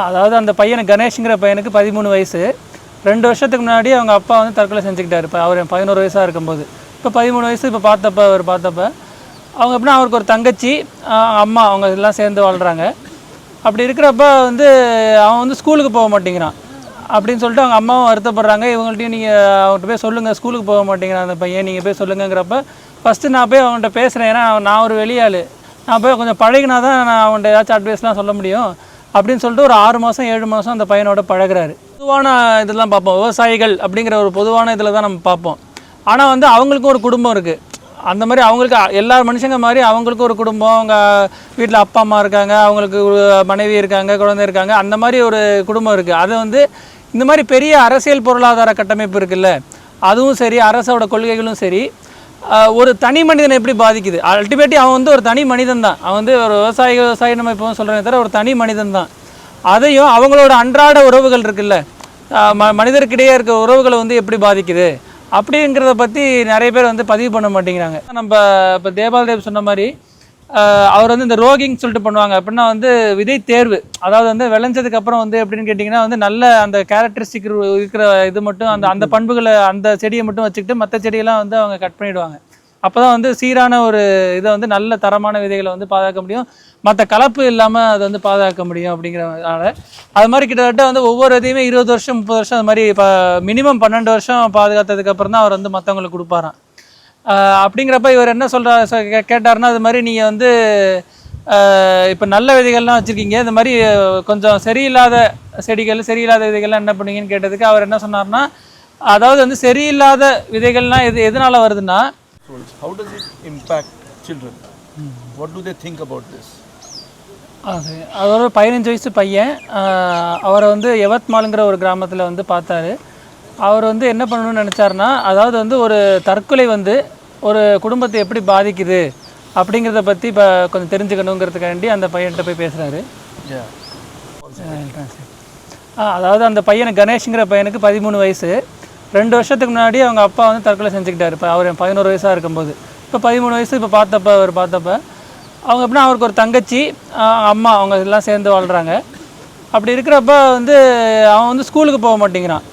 அதாவது அந்த பையனுக்கு கணேஷ்ங்கிற பையனுக்கு 13 வயசு. 2 வருஷத்துக்கு முன்னாடி அவங்க அப்பா வந்து தற்கொலை செஞ்சுக்கிட்டார். இப்போ அவர் 11 வயசாக இருக்கும்போது. இப்போ 13 வயசு. இப்போ பார்த்தப்ப அவங்க எப்படின்னா அவருக்கு ஒரு தங்கச்சி, அம்மா, அவங்க எல்லாம் சேர்ந்து வாழ்கிறாங்க. அப்படி இருக்கிறப்ப வந்து அவன் வந்து ஸ்கூலுக்கு போக மாட்டேங்கிறான் அப்படின்னு சொல்லிட்டு அவங்க அம்மாவும் வருத்தப்படுறாங்க. இவங்கள்ட்டையும் நீங்கள் அவங்கள்ட்ட போய் சொல்லுங்கள், ஸ்கூலுக்கு போக மாட்டேங்கிறான் அந்த பையன், நீங்கள் போய் சொல்லுங்கிறப்ப ஃபஸ்ட்டு நான் போய் அவன்கிட்ட பேசுகிறேன். ஏன்னா நான் ஒரு வெளியாள், நான் போய் கொஞ்சம் பழகினா தான் நான் அவன்கிட்ட ஏதாச்சும் அட்வைஸ்லாம் சொல்ல முடியும் அப்படின்னு சொல்லிட்டு ஒரு 6 மாதம் 7 மாதம் அந்த பையனோட பழகிறாரு. பொதுவான இதெல்லாம் பார்ப்போம், விவசாயிகள் அப்படிங்கிற ஒரு பொதுவான இதில் தான் நம்ம பார்ப்போம். ஆனால் வந்து அவங்களுக்கும் ஒரு குடும்பம் இருக்குது. அந்த மாதிரி அவங்களுக்கு எல்லா மனுஷங்க மாதிரி அவங்களுக்கும் ஒரு குடும்பம், அவங்க வீட்டில் அப்பா அம்மா இருக்காங்க, அவங்களுக்கு மனைவி இருக்காங்க, குழந்தை இருக்காங்க, அந்த மாதிரி ஒரு குடும்பம் இருக்குது. அது வந்து இந்த மாதிரி பெரிய அரசியல் பொருளாதார கட்டமைப்பு இருக்குல்ல, அதுவும் சரி, அரசோட கொள்கைகளும் சரி, ஒரு தனி மனிதனை எப்படி பாதிக்குது. அல்டிமேட்லி அவன் வந்து ஒரு தனி மனிதன் தான். அவன் வந்து ஒரு விவசாயி நம்ம இப்போ சொல்கிறேன் தவிர ஒரு தனி மனிதன் தான். அதையும் அவங்களோட அன்றாட உறவுகள் இருக்குல்ல, மனிதர்கிடையே இருக்க உறவுகளை வந்து எப்படி பாதிக்குது அப்படிங்கிறத பற்றி நிறைய பேர் வந்து பதிவு பண்ண மாட்டேங்கிறாங்க. நம்ம இப்போ தேபால்தேவ் சொன்ன மாதிரி அவர் வந்து இந்த ரோகிங் சொல்லிட்டு பண்ணுவாங்க. அப்படின்னா வந்து விதை தேர்வு, அதாவது வந்து விளைஞ்சதுக்கப்புறம் வந்து எப்படின்னு கேட்டிங்கன்னா வந்து நல்ல அந்த கேரக்டரிஸ்டிக் இருக்கிற இது மட்டும் அந்த பண்புகளை அந்த செடியை மட்டும் வச்சுக்கிட்டு மற்ற செடியெல்லாம் வந்து அவங்க கட் பண்ணிவிடுவாங்க. அப்போ தான் வந்து சீரான ஒரு இதை வந்து நல்ல தரமான விதைகளை வந்து பாதுகாக்க முடியும், மற்ற கலப்பு இல்லாமல் அதை வந்து பாதுகாக்க முடியும் அப்படிங்கிறதுனால அது மாதிரி கிட்டத்தட்ட வந்து ஒவ்வொரு இதையுமே 20 வருஷம் 30 வருஷம் அது மாதிரி இப்போ மினிமம் 12 வருஷம் பாதுகாத்ததுக்கப்புறம் தான் அவர் வந்து மற்றவங்களுக்கு கொடுப்பாராம். அப்படிங்கிறப்ப இவர் என்ன கேட்டார்னா, அது மாதிரி நீங்கள் வந்து இப்போ நல்ல விதைகள்லாம் வச்சுருக்கீங்க, இந்த மாதிரி கொஞ்சம் சரியில்லாத செடிகள் சரியில்லாத விதைகள்லாம் என்ன பண்ணுவீங்கன்னு கேட்டதுக்கு அவர் என்ன சொன்னார்னா, அதாவது வந்து சரியில்லாத விதைகள்லாம் எதனால் வருதுன்னா, how does it impact children? What do they think about this? அது ஒரு 15 வயசு பையன். அவரை வந்து யவத்மாலுங்கிற ஒரு கிராமத்தில் வந்து பார்த்தாரு. அவர் வந்து என்ன பண்ணணும்னு நினச்சாருன்னா, அதாவது வந்து ஒரு தற்கொலை வந்து ஒரு குடும்பத்தை எப்படி பாதிக்குது அப்படிங்கிறத பற்றி இப்போ கொஞ்சம் தெரிஞ்சுக்கணுங்கிறதுக்காண்டி அந்த பையன்கிட்ட போய் பேசுகிறாரு. அதாவது அந்த பையனுக்கு கணேஷ்ங்கிற பையனுக்கு 13 வயசு. 2 வருஷத்துக்கு முன்னாடி அவங்க அப்பா வந்து தற்கொலை செஞ்சுக்கிட்டார். இப்போ அவர் 11 வயசாக இருக்கும்போது. இப்போ 13 வயசு. இப்போ பார்த்தப்ப அவங்க எப்படின்னா அவருக்கு ஒரு தங்கச்சி, அம்மா, அவங்க எல்லாம் சேர்ந்து வாழ்கிறாங்க. அப்படி இருக்கிறப்ப வந்து அவன் வந்து ஸ்கூலுக்கு போக மாட்டேங்கிறான்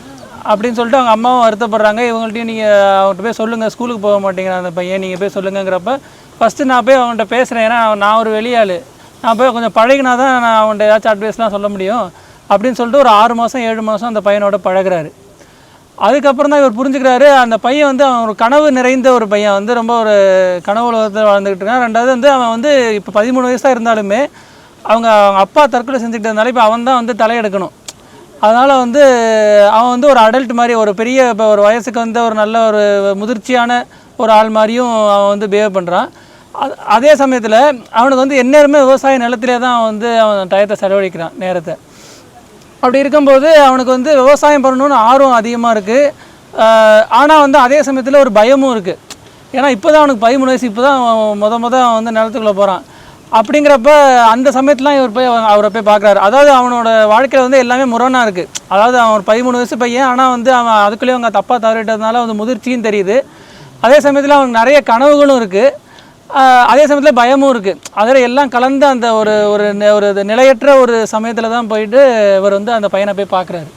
அப்படின்னு சொல்லிட்டு அவங்க அம்மாவும் வருத்தப்படுறாங்க. இவங்கள்ட்டையும் நீங்கள் அவங்கள்ட்ட போய் சொல்லுங்கள், ஸ்கூலுக்கு போக மாட்டேங்கிறான் அந்த பையன், நீங்கள் போய் சொல்லுங்கிறப்ப ஃபஸ்ட்டு நான் போய் அவங்கள்ட்ட பேசுகிறேன். ஏன்னா நான் ஒரு வெளியாள், நான் போய் கொஞ்சம் பழகினா தான் நான் அவன்கிட்ட ஏதாச்சும் அட்வைஸ்லாம் சொல்ல முடியும் அப்படின்னு சொல்லிட்டு ஒரு 6 மாதம் 7 மாதம் அந்த பையனோட பழகிறாரு. அதுக்கப்புறம் தான் இவர் புரிஞ்சுக்கிறாரு, அந்த பையன் வந்து அவன் ஒரு கனவு நிறைந்த ஒரு பையன், வந்து ரொம்ப ஒரு கனவு உலகத்தில் வாழ்ந்துக்கிட்டு இருக்கான். ரெண்டாவது வந்து அவன் வந்து இப்போ 13 வயசாக இருந்தாலுமே அவங்க அப்பா தற்கொலை செஞ்சுக்கிட்டதுனால இப்போ அவன் தான் வந்து தலையெடுக்கணும். அதனால் வந்து அவன் வந்து ஒரு அடல்ட் மாதிரி, ஒரு பெரிய இப்போ ஒரு வயசுக்கு வந்து ஒரு நல்ல ஒரு முதிர்ச்சியான ஒரு ஆள் மாதிரியும் அவன் வந்து பிஹேவ் பண்ணுறான். அதே சமயத்தில் அவனுக்கு வந்து எந்நேரமே விவசாய நிலத்திலே தான் அவன் வந்து அவன் டயத்தை செலவழிக்கிறான், நேரத்தை. அப்படி இருக்கும்போது அவனுக்கு வந்து விவசாயம் பண்ணணுன்னு ஆர்வம் அதிகமாக இருக்குது. ஆனால் வந்து அதே சமயத்தில் ஒரு பயமும் இருக்குது. ஏன்னா இப்போ தான் அவனுக்கு 13 வயசு, இப்போ தான் அவன் வந்து நிலத்துக்குள்ளே போகிறான். அப்படிங்கிறப்ப அந்த சமயத்துலாம் இவர் போய் அவரை போய் பார்க்குறாரு. அதாவது அவனோட வாழ்க்கையில் வந்து எல்லாமே முரணாக இருக்குது. அதாவது அவன் ஒரு 13 வயசு பையன், ஆனால் வந்து அவன் அதுக்குள்ளேயே அவங்க தப்பாக தவறிட்டதுனால வந்து முதிர்ச்சியும் தெரியுது. அதே சமயத்தில் அவனுக்கு நிறைய கனவுகளும் இருக்குது, அதே சமயத்தில் பயமும் இருக்குது. அதில் எல்லாம் கலந்து அந்த ஒரு ஒரு நிலையற்ற ஒரு சமயத்தில் தான் போயிட்டு இவர் வந்து அந்த பையனை போய் பார்க்குறாரு.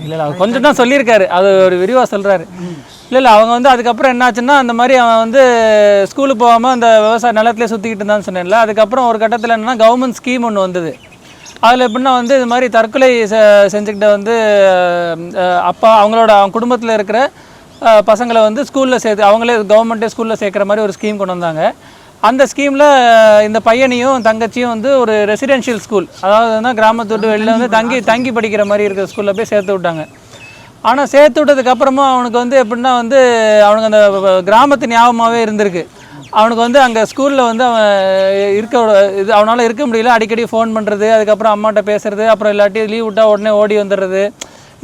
இல்லை அவர் கொஞ்சம் தான் சொல்லியிருக்காரு, அது ஒரு விரிவாக சொல்கிறாரு. இல்லை அவங்க வந்து அதுக்கப்புறம் என்னாச்சுன்னா, அந்த மாதிரி அவன் வந்து ஸ்கூலுக்கு போகாமல் அந்த விவசாய நிலத்திலே சுற்றிக்கிட்டு இருந்தான்னு சொன்னேன்ல. அதுக்கப்புறம் ஒரு கட்டத்தில் என்னென்னா கவர்மெண்ட் ஸ்கீம் ஒன்று வந்தது. அதில் எப்படின்னா வந்து இது மாதிரி தற்கொலை செஞ்சுக்கிட்ட வந்து அப்பா அவங்க குடும்பத்தில் இருக்கிற பசங்களை வந்து ஸ்கூலில் சேர்த்து அவங்களே கவர்மெண்ட்டே ஸ்கூலில் சேர்க்குற மாதிரி ஒரு ஸ்கீம் கொண்டு வந்தாங்க. அந்த ஸ்கீமில் இந்த பையனையும் தங்கச்சியும் வந்து ஒரு ரெசிடென்ஷியல் ஸ்கூல், அதாவது கிராமத்து விட்டு வெளியில் வந்து தங்கி படிக்கிற மாதிரி இருக்கிற ஸ்கூலில் போய் சேர்த்து விட்டாங்க. ஆனால் சேர்த்து விட்டதுக்கப்புறமும் அவனுக்கு வந்து எப்படின்னா வந்து அவனுக்கு அந்த கிராமத்து ஞாபகமாகவே இருந்திருக்கு. அவனுக்கு வந்து அங்கே ஸ்கூலில் வந்து அவன் அவனால் இருக்க முடியல. அடிக்கடி ஃபோன் பண்ணுறது, அதுக்கப்புறம் அம்மாட்ட பேசுகிறது, அப்புறம் இல்லாட்டி லீவ் விட்டால் உடனே ஓடி வந்துடுறது,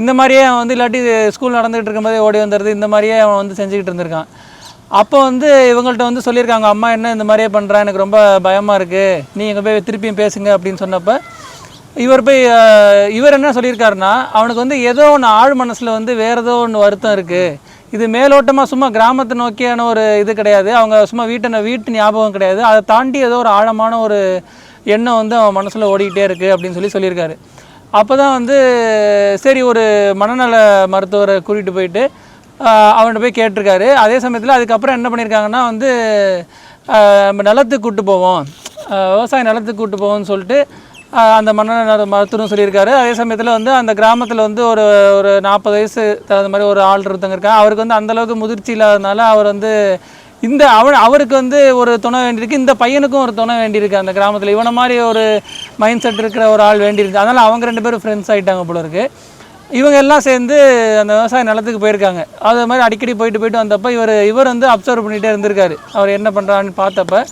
இந்த மாதிரியே அவன் வந்து இல்லாட்டி ஸ்கூல் நடந்துகிட்டு இருக்கும்போதே ஓடி வந்துடுறது, இந்த மாதிரியே அவன் வந்து செஞ்சுக்கிட்டு இருந்திருக்கான். அப்போ வந்து இவங்கள்ட்ட வந்து சொல்லியிருக்காங்க, அம்மா என்ன இந்த மாதிரியே பண்ணுறான், எனக்கு ரொம்ப பயமாக இருக்குது, நீங்கள் போய் திருப்பியும் பேசுங்க அப்படின்னு சொன்னப்போ இவர் என்ன சொல்லியிருக்காருன்னா, அவனுக்கு வந்து ஏதோ ஒன்று ஆழ் மனசில் வந்து வேறு ஏதோ ஒன்று வருத்தம் இருக்குது. இது மேலோட்டமாக சும்மா கிராமத்தை நோக்கியான ஒரு இது கிடையாது, அவங்க சும்மா வீட்டு ஞாபகம் கிடையாது, அதை தாண்டி ஏதோ ஒரு ஆழமான ஒரு எண்ணம் வந்து அவன் மனசில் ஓடிக்கிட்டே இருக்குது அப்படின்னு சொல்லியிருக்காரு. அப்போ தான் வந்து சரி ஒரு மனநல மருத்துவரை கூட்டிகிட்டு போயிட்டு அவன்கிட்ட போய் கேட்டிருக்காரு. அதே சமயத்தில் அதுக்கப்புறம் என்ன பண்ணியிருக்காங்கன்னா வந்து நம்ம நிலத்துக்கு கூப்பிட்டு போவோம், விவசாய நிலத்துக்கு கூப்பிட்டு போவோம்னு சொல்லிட்டு அந்த மனநல மருத்துவரும் சொல்லியிருக்காரு. அதே சமயத்தில் வந்து அந்த கிராமத்தில் வந்து ஒரு 40 வயசு தகுந்த மாதிரி ஒரு ஆள் ஒருத்தங்க இருக்காங்க. அவருக்கு வந்து அந்தளவுக்கு முதிர்ச்சி இல்லாததுனால அவர் வந்து அவருக்கு வந்து ஒரு துணை வேண்டியிருக்கு, இந்த பையனுக்கும் ஒரு துணை வேண்டியிருக்கு. அந்த கிராமத்தில் இவனை மாதிரி ஒரு மைண்ட் செட் இருக்கிற ஒரு ஆள் வேண்டியிருக்கு. அதனால் அவங்க 2 பேரும் ஃப்ரெண்ட்ஸ் ஆகிட்டாங்க போல இருக்குது. இவங்க எல்லாம் சேர்ந்து அந்த விவசாய நிலத்துக்கு போயிருக்காங்க. அது மாதிரி அடிக்கடி போயிட்டு வந்தப்போ இவர் வந்து அப்சர்வ் பண்ணிகிட்டே இருந்திருக்காரு, அவர் என்ன பண்ணுறான்னு பார்த்தப்ப.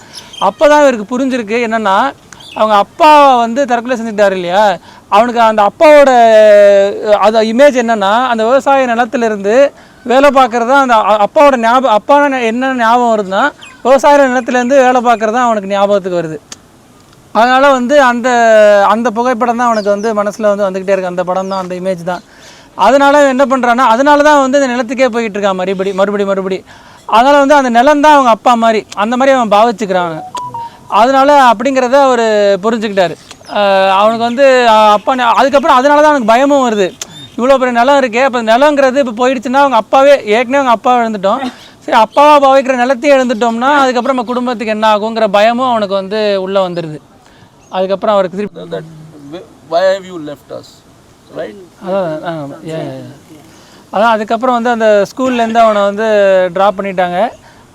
அப்போ தான் இவருக்கு புரிஞ்சிருக்கு என்னென்னா, அவங்க அப்பா வந்து தற்கொலை செஞ்சுட்டார் இல்லையா, அவனுக்கு அந்த அப்பாவோட அது இமேஜ் என்னென்னா, அந்த விவசாய நிலத்திலிருந்து வேலை பார்க்குறது தான் அந்த அப்பாவோட ஞாபகம். அப்பான என்ன ஞாபகம் வருதுன்னா, விவசாய நிலத்துலேருந்து வேலை பார்க்குறது தான் அவனுக்கு ஞாபகத்துக்கு வருது. அதனால் வந்து அந்த புகைப்படம் தான் அவனுக்கு வந்து மனசில் வந்து வந்துக்கிட்டே இருக்குது. அந்த படம் தான், அந்த இமேஜ் தான். அதனால் என்ன பண்ணுறான்னா, அதனால தான் வந்து இந்த நிலத்துக்கே போய்கிட்டு இருக்கான் மறுபடி. அதனால் வந்து அந்த நிலம் தான் அவங்க அப்பா மாதிரி, அந்த மாதிரி அவன் பாவிச்சுக்கிறான். அதனால் அப்படிங்கிறத அவர் புரிஞ்சுக்கிட்டாரு. அவனுக்கு வந்து அப்பா அதுக்கப்புறம் அதனால தான் அவனுக்கு பயமும் வருது. இவ்வளோ பெரிய நிலம் இருக்கே, அப்போ நிலங்கிறது இப்போ போயிடுச்சுன்னா அவங்க அப்பாவே ஏற்கனவே அவங்க அப்பாவை இழந்துட்டோம், சரி அப்பாவை பாவிக்கிற நிலத்தையே எழுந்துட்டோம்னா அதுக்கப்புறம் நம்ம குடும்பத்துக்கு என்ன ஆகுங்கிற பயமும் அவனுக்கு வந்து உள்ளே வந்துடுது. அதுக்கப்புறம் அவருக்கு திருப்பி why have you left us, right? அதான் அதுக்கப்புறம் வந்து அந்த ஸ்கூல்லேருந்து அவனை வந்து ட்ராப் பண்ணிட்டாங்க.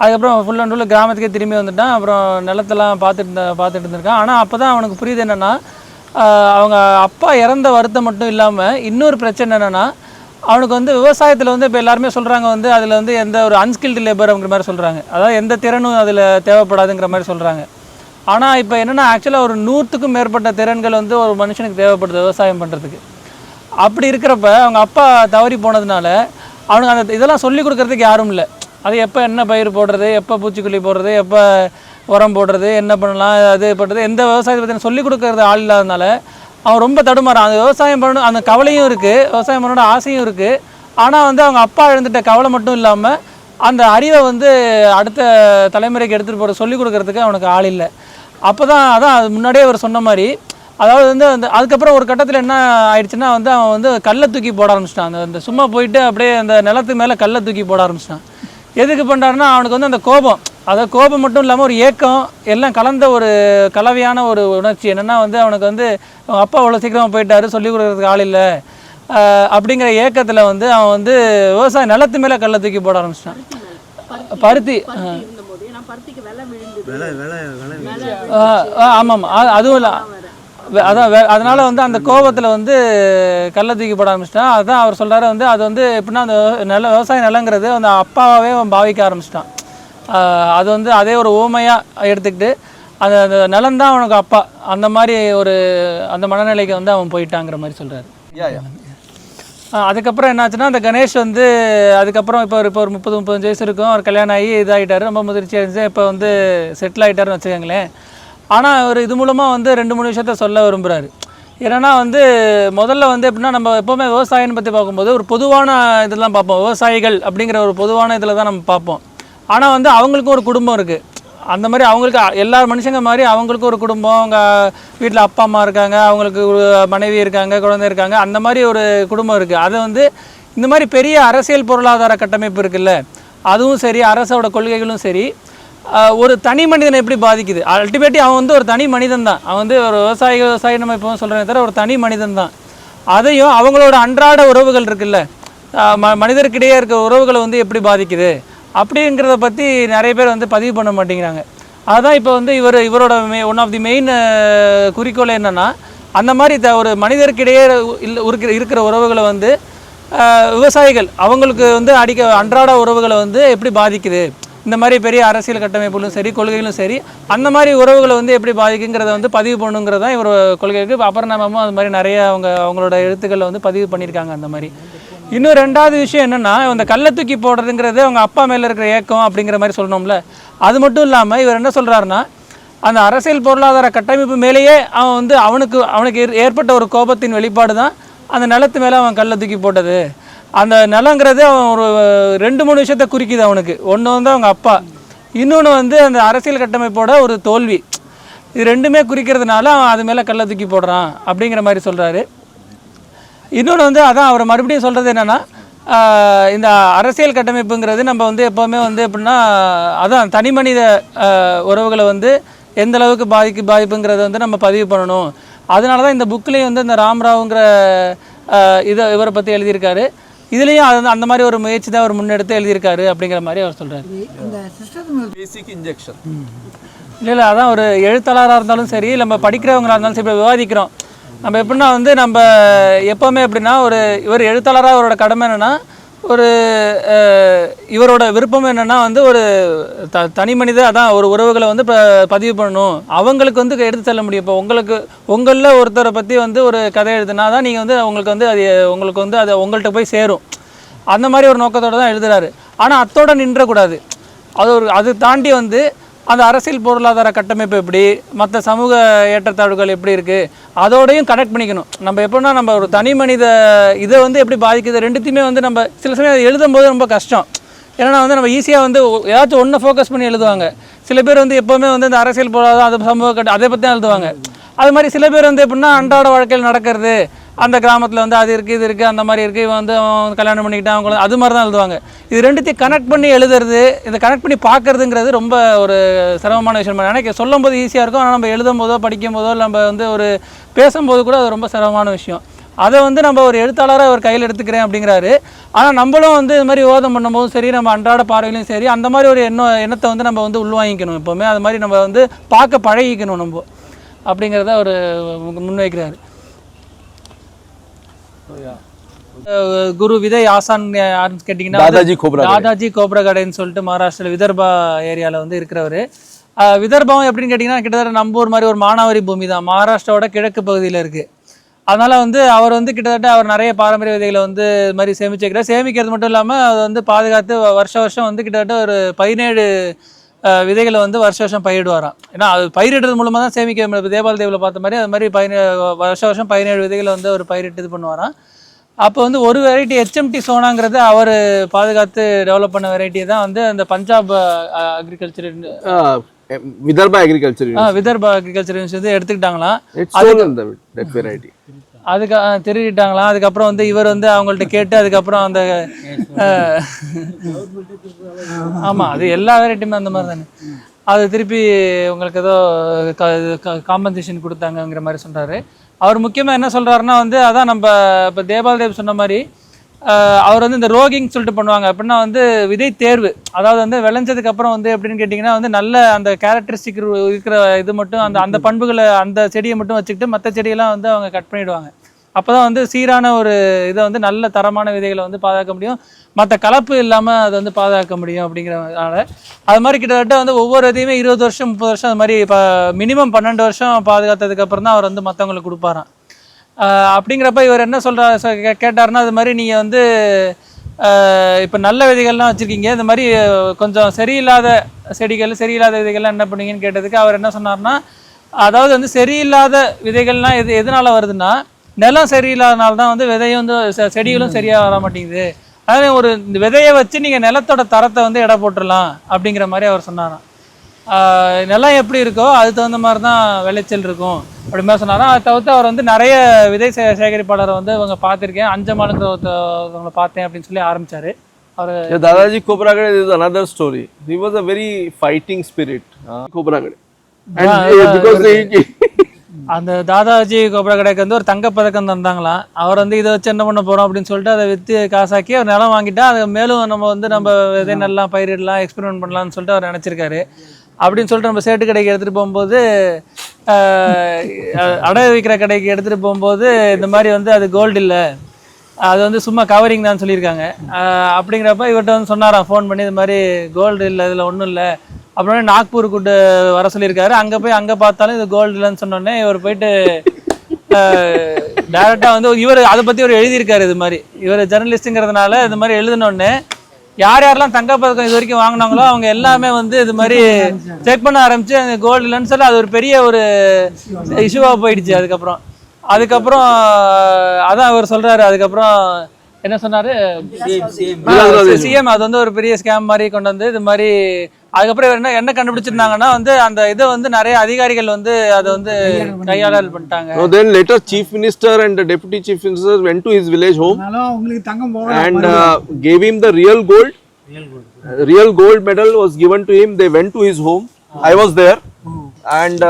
அதுக்கப்புறம் ஃபுல் அண்ட் ஃபுல் கிராமத்துக்கே திரும்பி வந்துட்டான். அப்புறம் நிலத்தெல்லாம் பார்த்துட்டு இருந்திருக்கான். ஆனால் அப்போ தான் அவனுக்கு புரியுது என்னென்னா, அவங்க அப்பா இறந்த வருத்தம் மட்டும் இல்லாமல் இன்னொரு பிரச்சனை என்னென்னா, அவனுக்கு வந்து விவசாயத்தில் வந்து இப்போ எல்லாருமே சொல்கிறாங்க வந்து அதில் வந்து எந்த ஒரு அன்ஸ்கில்டு லேபர் அப்படிங்கிற மாதிரி சொல்கிறாங்க, அதாவது எந்த திறனும் அதில் தேவைப்படாதுங்கிற மாதிரி சொல்கிறாங்க. ஆனால் இப்போ என்னென்னா, ஆக்சுவலாக ஒரு 100க்கும் மேற்பட்ட திறன்கள் வந்து ஒரு மனுஷனுக்கு தேவைப்படுது விவசாயம் பண்ணுறதுக்கு. அப்படி இருக்கிறப்ப அவங்க அப்பா தவறி போனதுனால அவனுக்கு அந்த இதெல்லாம் சொல்லி கொடுக்கறதுக்கு யாரும் இல்லை. அது எப்போ என்ன பயிர் போடுறது, எப்போ பூச்சிக்கொல்லி போடுறது, எப்போ உரம் போடுறது, என்ன பண்ணலாம், அது பண்ணுறது, எந்த விவசாயத்தை பற்றி சொல்லிக் கொடுக்கறது ஆள் இல்லாதனால அவன் ரொம்ப தடுமாறான். அந்த விவசாயம் பண்ணணும் அந்த கவலையும் இருக்குது, விவசாயம் பண்ணோட ஆசையும் இருக்குது. ஆனால் வந்து அவங்க அப்பா எழுந்துட்ட கவலை மட்டும் இல்லாமல் அந்த அறிவை வந்து அடுத்த தலைமுறைக்கு எடுத்துகிட்டு போகிற சொல்லிக் கொடுக்கறதுக்கு அவனுக்கு ஆள் இல்லை. அப்போ தான் அதான் அது முன்னாடியே அவர் சொன்ன மாதிரி, அதாவது வந்து அந்த அதுக்கப்புறம் ஒரு கட்டத்தில் என்ன ஆயிடுச்சுன்னா வந்து அவன் வந்து கல்லை தூக்கி போட ஆரம்பிச்சிட்டான். அந்த சும்மா போயிட்டு அப்படியே அந்த நிலத்து மேலே கல்லை தூக்கி போட ஆரம்பிச்சிட்டான். எதுக்கு பண்ணுறாருன்னா, அவனுக்கு வந்து அந்த கோபம், அதாவது கோபம் மட்டும் இல்லாமல் ஒரு ஏக்கம் எல்லாம் கலந்த ஒரு கலவையான ஒரு உணர்ச்சி. என்னென்னா வந்து அவனுக்கு வந்து அவன் அப்பா அவ்வளோ சீக்கிரமாக போயிட்டாரு, சொல்லிக் கொடுக்குறதுக்கு ஆள் இல்லை அப்படிங்கிற ஏக்கத்தில் வந்து அவன் வந்து விவசாய நிலத்து மேலே கல்லை தூக்கி போட ஆரம்பிச்சிட்டான். பருத்தி ஆமாம், அதுவும் இல்லை, அதான் அதனால் வந்து அந்த கோபத்தில் வந்து கல்லை தூக்கி போட ஆரம்பிச்சிட்டான். அதுதான் அவர் சொல்கிறாரு வந்து அது வந்து எப்படின்னா, அந்த விவசாய நிலங்கிறது அந்த அப்பாவே அவன் பாவிக்க ஆரம்பிச்சிட்டான். அது வந்து அதே ஒரு ஓமையாக எடுத்துக்கிட்டு அந்த நிலம்தான் அவனுக்கு அப்பா, அந்த மாதிரி அந்த மனநிலைக்கு வந்து அவன் போயிட்டாங்கிற மாதிரி சொல்கிறாரு. அதுக்கப்புறம் என்னாச்சுன்னா, அந்த கணேஷ் வந்து அதுக்கப்புறம் இப்போ ஒரு 30-35 வயசு இருக்கும், அவர் கல்யாணம் ஆகி இதாகிட்டார், ரொம்ப முதிர்ச்சி ஆகிடுச்சு, இப்போ வந்து செட்டில் ஆகிட்டாருன்னு வச்சுக்கோங்களேன். ஆனால் அவர் இது மூலமாக வந்து 2-3 விஷயத்த சொல்ல விரும்புகிறாரு. ஏன்னா வந்து முதல்ல வந்து எப்படின்னா, நம்ம எப்போவுமே விவசாயம் பற்றி பார்க்கும்போது ஒரு பொதுவான இதெல்லாம் பார்ப்போம், விவசாயிகள் அப்படிங்கிற ஒரு பொதுவான இதில் தான் நம்ம பார்ப்போம். ஆனால் வந்து அவங்களுக்கும் ஒரு குடும்பம் இருக்குது. அந்த மாதிரி அவங்களுக்கு எல்லா மனுஷங்க மாதிரி அவங்களுக்கும் ஒரு குடும்பம், அவங்க வீட்டில் அப்பா அம்மா இருக்காங்க, அவங்களுக்கு மனைவி இருக்காங்க, குழந்தை இருக்காங்க, அந்த மாதிரி ஒரு குடும்பம் இருக்குது. அதை வந்து இந்த மாதிரி பெரிய அரசியல் பொருளாதார கட்டமைப்பு இருக்குல்ல, அதுவும் சரி, அரசோட கொள்கைகளும் சரி, ஒரு தனி மனிதனை எப்படி பாதிக்குது. அல்டிமேட்லி அவன் வந்து ஒரு தனி மனிதன் தான், அவன் வந்து ஒரு விவசாயி நம்ம இப்போ சொல்கிறேன் தவிர ஒரு தனி மனிதன் தான். அதையும் அவங்களோட அன்றாட உறவுகள் இருக்குல்ல, மனிதருக்கிடையே இருக்கிற உறவுகளை வந்து எப்படி பாதிக்குது அப்படிங்கிறத பற்றி நிறைய பேர் வந்து பதிவு பண்ண மாட்டேங்கிறாங்க. அதுதான் இப்போ வந்து இவரோட ஒன் ஆஃப் தி மெயின் குறிக்கோள் என்னென்னா, அந்த மாதிரி ஒரு மனிதருக்கிடையே இருக்கிற உறவுகளை வந்து விவசாயிகள் அவங்களுக்கு வந்து அன்றாட உறவுகளை வந்து எப்படி பாதிக்குது, இந்த மாதிரி பெரிய அரசியல் கட்டமைப்புகளும் சரி, கொள்கைகளும் சரி, அந்த மாதிரி உறவுகளை வந்து எப்படி பாதிக்குங்கிறத வந்து பதிவு பண்ணுங்கிறது தான் இவர் கொள்கை இருக்குது. இப்போ அபர்ணாமும் அது மாதிரி நிறைய அவங்களோட எழுத்துக்களில் வந்து பதிவு பண்ணியிருக்காங்க. அந்த மாதிரி இன்னும் 2வது விஷயம் என்னென்னா, இந்த கல்லை தூக்கி போடுறதுங்கிறது அவங்க அப்பா மேலே இருக்கிற ஏக்கம் அப்படிங்கிற மாதிரி சொல்லணும்ல. அது மட்டும் இல்லாமல் இவர் என்ன சொல்கிறாருன்னா, அந்த அரசியல் பொருளாதார கட்டமைப்பு மேலேயே அவன் வந்து அவனுக்கு ஏற்பட்ட ஒரு கோபத்தின் வெளிப்பாடு தான் அந்த நிலத்து மேலே அவன் கல்லை தூக்கி போட்டது. அந்த நிலங்கிறது அவன் ஒரு 2-3 விஷயத்தை குறிக்குது அவனுக்கு. ஒன்று வந்து அவங்க அப்பா, இன்னொன்று வந்து அந்த அரசியல் கட்டமைப்போட ஒரு தோல்வி. இது ரெண்டுமே குறிக்கிறதுனால அவன் அது மேலே கல்லை தூக்கி போடுறான் அப்படிங்கிற மாதிரி சொல்கிறாரு. இன்னொன்று வந்து அதான் அவர் மறுபடியும் சொல்கிறது என்னென்னா, இந்த அரசியல் கட்டமைப்புங்கிறது நம்ம வந்து எப்போவுமே வந்து எப்படின்னா அதான் தனி மனித உறவுகளை வந்து எந்த அளவுக்கு பாதிப்புங்கிறத வந்து நம்ம பதிவு பண்ணணும். அதனால தான் இந்த புக்லேயும் வந்து இந்த ராம்ராவுங்கிற இவரை பற்றி எழுதியிருக்காரு. இதுலேயும் அது அந்த மாதிரி ஒரு முயற்சி தான் அவர் முன்னெடுத்து எழுதியிருக்காரு அப்படிங்கிற மாதிரி அவர் சொல்கிறார். பேசிக் இன்ஜெக்ஷன் இல்லை அதான் ஒரு எழுத்தாளராக இருந்தாலும் சரி, நம்ம படிக்கிறவங்களாக இருந்தாலும் சரி, இப்போ விவாதிக்கிறோம். நம்ம எப்படின்னா வந்து நம்ம எப்போவுமே எப்படின்னா இவர் எழுத்தாளராக அவரோட கடமை என்னென்னா ஒரு இவரோட விருப்பம் என்னென்னா வந்து ஒரு தனி மனித அதான் ஒரு உறவுகளை வந்து பதிவு பண்ணணும், அவங்களுக்கு வந்து எடுத்து செல்ல முடியும். இப்போ உங்களில் ஒருத்தரை பற்றி வந்து ஒரு கதை எழுதுனா தான் நீங்கள் வந்து உங்களுக்கு வந்து அது உங்கள்கிட்ட போய் சேரும். அந்த மாதிரி ஒரு நோக்கத்தோடு தான் எழுதுகிறாரு. ஆனால் அத்தோடு நின்றக்கூடாது. அது தாண்டி வந்து அந்த அரசியல் பொருளாதார கட்டமைப்பு எப்படி, மற்ற சமூக ஏற்றத்தாழ்வுகள் எப்படி இருக்குது, அதோடையும் கனெக்ட் பண்ணிக்கணும். நம்ம எப்படின்னா நம்ம ஒரு தனி மனித இதை வந்து எப்படி பாதிக்குது ரெண்டுத்தையுமே வந்து நம்ம சில சமயம் அதை எழுதும்போது ரொம்ப கஷ்டம். ஏன்னா வந்து நம்ம ஈஸியாக வந்து ஏதாச்சும் ஒன்றை ஃபோக்கஸ் பண்ணி எழுதுவாங்க. சில பேர் வந்து எப்போவுமே வந்து இந்த அரசியல் பொருளாதாரம் அது சமூக அதை பற்றி தான் எழுதுவாங்க. அது மாதிரி சில பேர் வந்து எப்படின்னா அன்றாட வாழ்க்கையில் நடக்கிறது, அந்த கிராமத்தில் வந்து அது இருக்குது இது இருக்குது அந்த மாதிரி இருக்குது, இவன் வந்து அவன் கல்யாணம் பண்ணிக்கிட்டான் அவங்க அது மாதிரி தான் எழுதுவாங்க. இது ரெண்டுத்தையும் கனெக்ட் பண்ணி எழுதுறது, இதை கனெக்ட் பண்ணி பார்க்குறதுங்கிறது ரொம்ப ஒரு சிரமமான விஷயம். எனக்கு சொல்லும் போது ஈஸியாக இருக்கும், ஆனால் நம்ம எழுதும் போதோ படிக்கும் போதோ நம்ம வந்து ஒரு பேசும்போது கூட அது ரொம்ப சிரமமான விஷயம். அதை வந்து நம்ம ஒரு எழுத்தாளராக ஒரு கையில் எடுத்துக்கிறேன் அப்படிங்கிறாரு. ஆனால் நம்மளும் வந்து இது மாதிரி விவாதம் பண்ணும்போதும் சரி, நம்ம அன்றாட பார்வையிலும் சரி, அந்த மாதிரி ஒரு எண்ணத்தை வந்து நம்ம வந்து உள்வாங்கிக்கணும். எப்போவுமே அது மாதிரி நம்ம வந்து பார்க்க பழகிக்கணும் நம்ம அப்படிங்கிறத ஒரு முன்வைக்கிறாரு. குரு விதை ஆசான் யாருன்னு கேட்டிங்கன்னா தாதாஜி கோப்ரகடைன்னு சொல்லிட்டு மகாராஷ்டிராவில் விதர்பா ஏரியாவில் வந்து இருக்கிறவர். விதர்பாவும் எப்படின்னு கேட்டிங்கன்னா கிட்டத்தட்ட நம்ம ஊர் மாதிரி ஒரு மானாவாரி பூமி தான், மகாராஷ்டிராவோட கிழக்கு பகுதியில் இருக்குது. அதனால் வந்து அவர் வந்து கிட்டத்தட்ட அவர் நிறைய பாரம்பரிய விதைகளை வந்து இது மாதிரி சேமிச்சு வைக்கிறார். சேமிக்கிறது மட்டும் இல்லாமல் அதை வந்து பாதுகாத்து வருஷம் வந்து கிட்டத்தட்ட ஒரு 17 விதைகளை வந்து வருஷம் பயிரிடுவாராம். ஏன்னா அது பயிரிடுறது மூலமாக தான் சேமிக்க முடியும். தேபால் தேவில் பார்த்த மாதிரி அது மாதிரி வருஷம் 17 விதைகளை வந்து அவர் பயிரிட்டு இது பண்ணுவாராம். அப்போ வந்து ஒரு வெரைட்டி HMT சோனாங்கிறது அவர் பாதுகாத்து டெவலப் பண்ண வெரைட்டியை தான் வந்து அந்த Punjab agriculture Vidarbha agriculture university எடுத்துக்கிட்டாங்களாம். அதுக்கு திருடிட்டாங்களாம். அதுக்கப்புறம் வந்து இவர் வந்து அவங்கள்ட்ட கேட்டு அதுக்கப்புறம் அந்த ஆமாம் அது எல்லா வெரைட்டியுமே அந்த மாதிரி தானே, அது திருப்பி உங்களுக்கு ஏதோ காம்பன்சேஷன் கொடுத்தாங்கங்கிற மாதிரி சொல்கிறாரு. அவர் முக்கியமாக என்ன சொல்கிறாருன்னா வந்து அதான் நம்ம இப்போ தேபால் தேவ் சொன்ன மாதிரி அவர் வந்து இந்த ரோகிங் சொல்லிட்டு பண்ணுவாங்க. அப்படின்னா வந்து விதை தேர்வு, அதாவது வந்து விளைஞ்சதுக்கப்புறம் வந்து எப்படின்னு கேட்டிங்கன்னா வந்து நல்ல அந்த கேரக்டரிஸ்டிக் இருக்கிற இது மட்டும் அந்த பண்புகளை அந்த செடியை மட்டும் வச்சுக்கிட்டு மற்ற செடியெல்லாம் வந்து அவங்க கட் பண்ணிவிடுவாங்க. அப்போ தான் வந்து சீரான ஒரு இதை வந்து நல்ல தரமான விதைகளை வந்து பாதுகாக்க முடியும், மற்ற கலப்பு இல்லாமல் அதை வந்து பாதுகாக்க முடியும் அப்படிங்கிறதுனால அது மாதிரி கிட்டத்தட்ட வந்து ஒவ்வொரு இதையுமே 20 வருஷம் 30 வருஷம் அது மாதிரி இப்போ மினிமம் 12 வருஷம் பாதுகாத்ததுக்கப்புறம் தான் அவர் வந்து மற்றவங்களுக்கு கொடுப்பாராம். அப்படிங்கிறப்ப இவர் என்ன கேட்டாருன்னா அது மாதிரி நீங்கள் வந்து இப்போ நல்ல விதைகள்லாம் வச்சுருக்கீங்க, இந்த மாதிரி கொஞ்சம் சரியில்லாத செடிகள் சரியில்லாத விதைகள்லாம் என்ன பண்ணீங்கன்னு கேட்டதுக்கு அவர் என்ன சொன்னார்னா, அதாவது வந்து சரியில்லாத விதைகள்லாம் எதனால் வருதுன்னா நிலம் சரியில்லாதனால தான் வந்து விதையும் வந்து செடிகளும் சரியாக வர மாட்டேங்குது. அதாவது ஒரு இந்த விதையை வச்சு நீங்கள் நிலத்தோட தரத்தை வந்து எடை போட்டுடலாம் அப்படிங்கிற மாதிரி அவர் சொன்னாராம். நிலம் எப்படி இருக்கோ அதுக்கு தகுந்த மாதிரி தான் விளைச்சல் இருக்கும் அப்படி மாதிரி சொன்னாராம். அதை தவிர்த்து அவர் வந்து நிறைய விதை சேகரிப்பாளரை வந்து அவங்க பார்த்துருக்கேன், அஞ்சமாலுங்கிற ஒருத்தவங்களை பார்த்தேன் அப்படின்னு சொல்லி ஆரம்பித்தார் அவர். Dadaji கோப்ரகடே is another story. He was a very fighting spirit. கோப்ரகடே அந்த தாதாஜி கோப்ரகடேக்கு வந்து ஒரு தங்கப்பதக்கம் தந்தாங்களாம். அவர் வந்து இதை வச்சு என்ன பண்ண போகிறோம் அப்படின்னு சொல்லிட்டு அதை விற்று காசாக்கி அவர் நிலம் வாங்கிட்டா அது மேலும் நம்ம விதை நல்லா பயிரிடலாம் எக்ஸ்பெரிமெண்ட் பண்ணலாம்னு சொல்லிட்டு அவர் நினச்சிருக்காரு. அப்படின்னு சொல்லிட்டு நம்ம சேட்டு கடைக்கு எடுத்துகிட்டு போகும்போது அடை விற்கிற கடைக்கு எடுத்துகிட்டு போகும்போது இந்த மாதிரி வந்து அது கோல்டு இல்லை, அது வந்து சும்மா கவரிங் தான் சொல்லியிருக்காங்க. அப்படிங்கிறப்ப இவர்கிட்ட வந்து சொன்னாராம் ஃபோன் பண்ணி, இது மாதிரி கோல்டு இல்லை இதில் ஒன்றும் இல்லை அப்படின்னு நாக்பூர் கூட்டு வர சொல்லியிருக்காரு. அங்கே பார்த்தாலும் இது கோல்டு இல்லைன்னு சொன்னோடனே இவர் போயிட்டு டேரெக்டாக வந்து இவர் அதை பற்றி ஒரு எழுதியிருக்காரு. இது மாதிரி இவர் ஜெர்னலிஸ்ட்டுங்கிறதுனால இது மாதிரி எழுதினோடனே யாரெல்லாம் தங்கப்பதக்கம் இது வரைக்கும் வாங்கினாங்களோ அவங்க எல்லாமே வந்து இது மாதிரி செக் பண்ண ஆரம்பிச்சு அந்த கோல்டு இல்லைன்னு சொல்லி அது ஒரு பெரிய ஒரு இஷ்யூவாக போயிடுச்சு. அதுக்கப்புறம் அதான் அவர் சொல்கிறாரு. அதுக்கப்புறம் என்ன சொன்னார், சிஎம் அது வந்து ஒரு பெரிய ஸ்கேம் மாதிரி கொண்டு வந்து இது மாதிரி அதுக்கப்புறம் என்ன கண்டுபிடிச்சிருந்தாங்கன்னா வந்து அந்த இதை வந்து நிறைய அதிகாரிகள் வந்து அதை வந்து கையாளல் பண்ணிட்டாங்க. So then later chief minister and the deputy chief minister went to his village home and gave him the real gold. Real gold medal was given to him. They went to his home. I was there and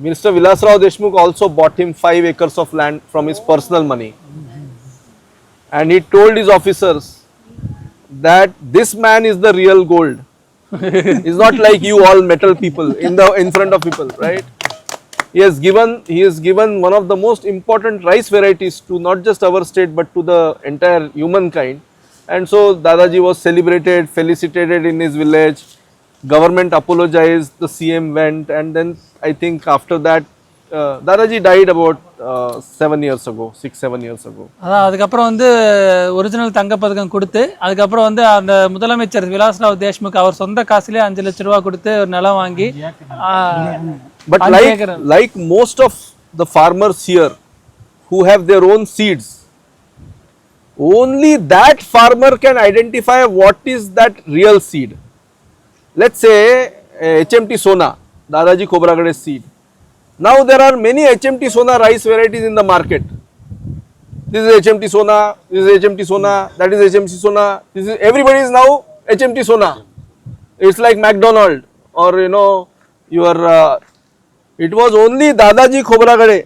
Minister Vilasrao Deshmukh also bought him 5 acres of land from his personal money. And he told his officers that this man is the real gold. He's not like you all metal people in front of people, right? He has given one of the most important rice varieties to not just our state but to the entire humankind. And so Dadaji was celebrated, felicitated in his village. Government apologized, the CM went, and then I think after that Dadaji died about 7 years ago, 6-7 years ago. அதான் அதுக்கப்புறம் வந்து original தங்கப்பதக்கம் கொடுத்து அதுக்கப்புறம் வந்து அந்த முதலமைச்சர் விலாஸ்ராவ் தேஷ்முக் அவர் சொந்த காசுலேயே 5 லட்ச ரூபா கொடுத்து ஒரு நிலம் வாங்கி But like most of the farmers here who have their own seeds, only that farmer can identify what is that real seed. Let's say HMT Sona, Dadaji Khobragade's seed. Now there are many HMT Sona rice varieties in the market. This is HMT Sona, this is HMT Sona, that is HMT Sona. This is everybody is now HMT Sona. It's like McDonald or you know your. It was only Dadaji Khobragade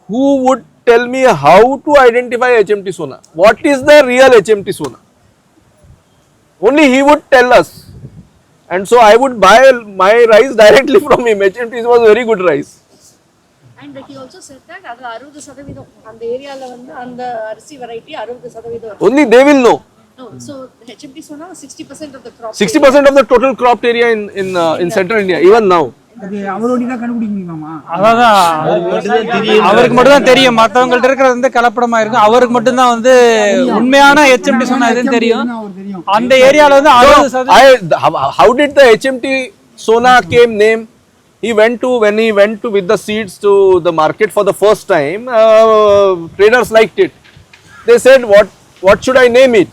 who would tell me how to identify HMT Sona. What is the real HMT Sona? Only he would tell us. And so I would buy my rice directly from him. HMT was very good rice. And he also said that அது 60% அந்த ஏரியால வந்து அந்த அரிசி variety 60%. Only they will know. No, so HMT Sona 60% of the crop. 60% of the total cropped area in central India, even now. அது அவரோட தான் கண்டுபிடிக்க முடியுமாமா? அதான் அவருக்கு மட்டும் தான் தெரியும். மற்றவங்கள்ட்ட இருக்கிறது வந்து கலப்படமா இருக்கும். அவருக்கு மட்டும் தான் வந்து உண்மையான HMT Sona எதுன்னு தெரியும். அந்த ஏரியால வந்து 60%. How did the HMT Sona came name? When he went to with the seeds to the market for the first time, traders liked it. They said, what should I name it?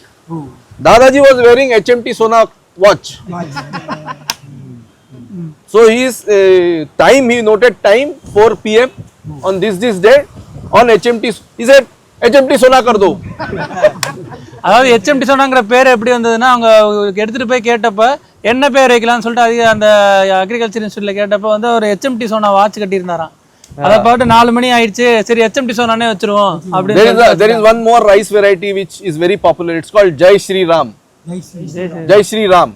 Dadaji was wearing HMT Sona watch. So his time, he noted time 4 PM on this day on HMT. He said HMT Sona kar do. அதாவது HMT Sonaங்கிற பேர் எப்படி வந்ததுன்னா அவங்க எடுத்துட்டு போய் கேட்டப்ப என்ன பேர் வைக்கலாம்னு சொல்லிட்டு அது அந்த அக்ரிகல்ச்சர் இன்ஸ்டியூட்ல கேட்டப்ப வந்து ஒரு HMT Sona வாட்ச் கட்டியிருந்தாராம். அதை பாட்டு 4 மணி ஆயிடுச்சு, சரி HMT Sonaனே வச்சிருவோம் அப்படின்னு. There is one more rice variety which is very popular. It's called Jai Shri Ram. Jai Shri Ram.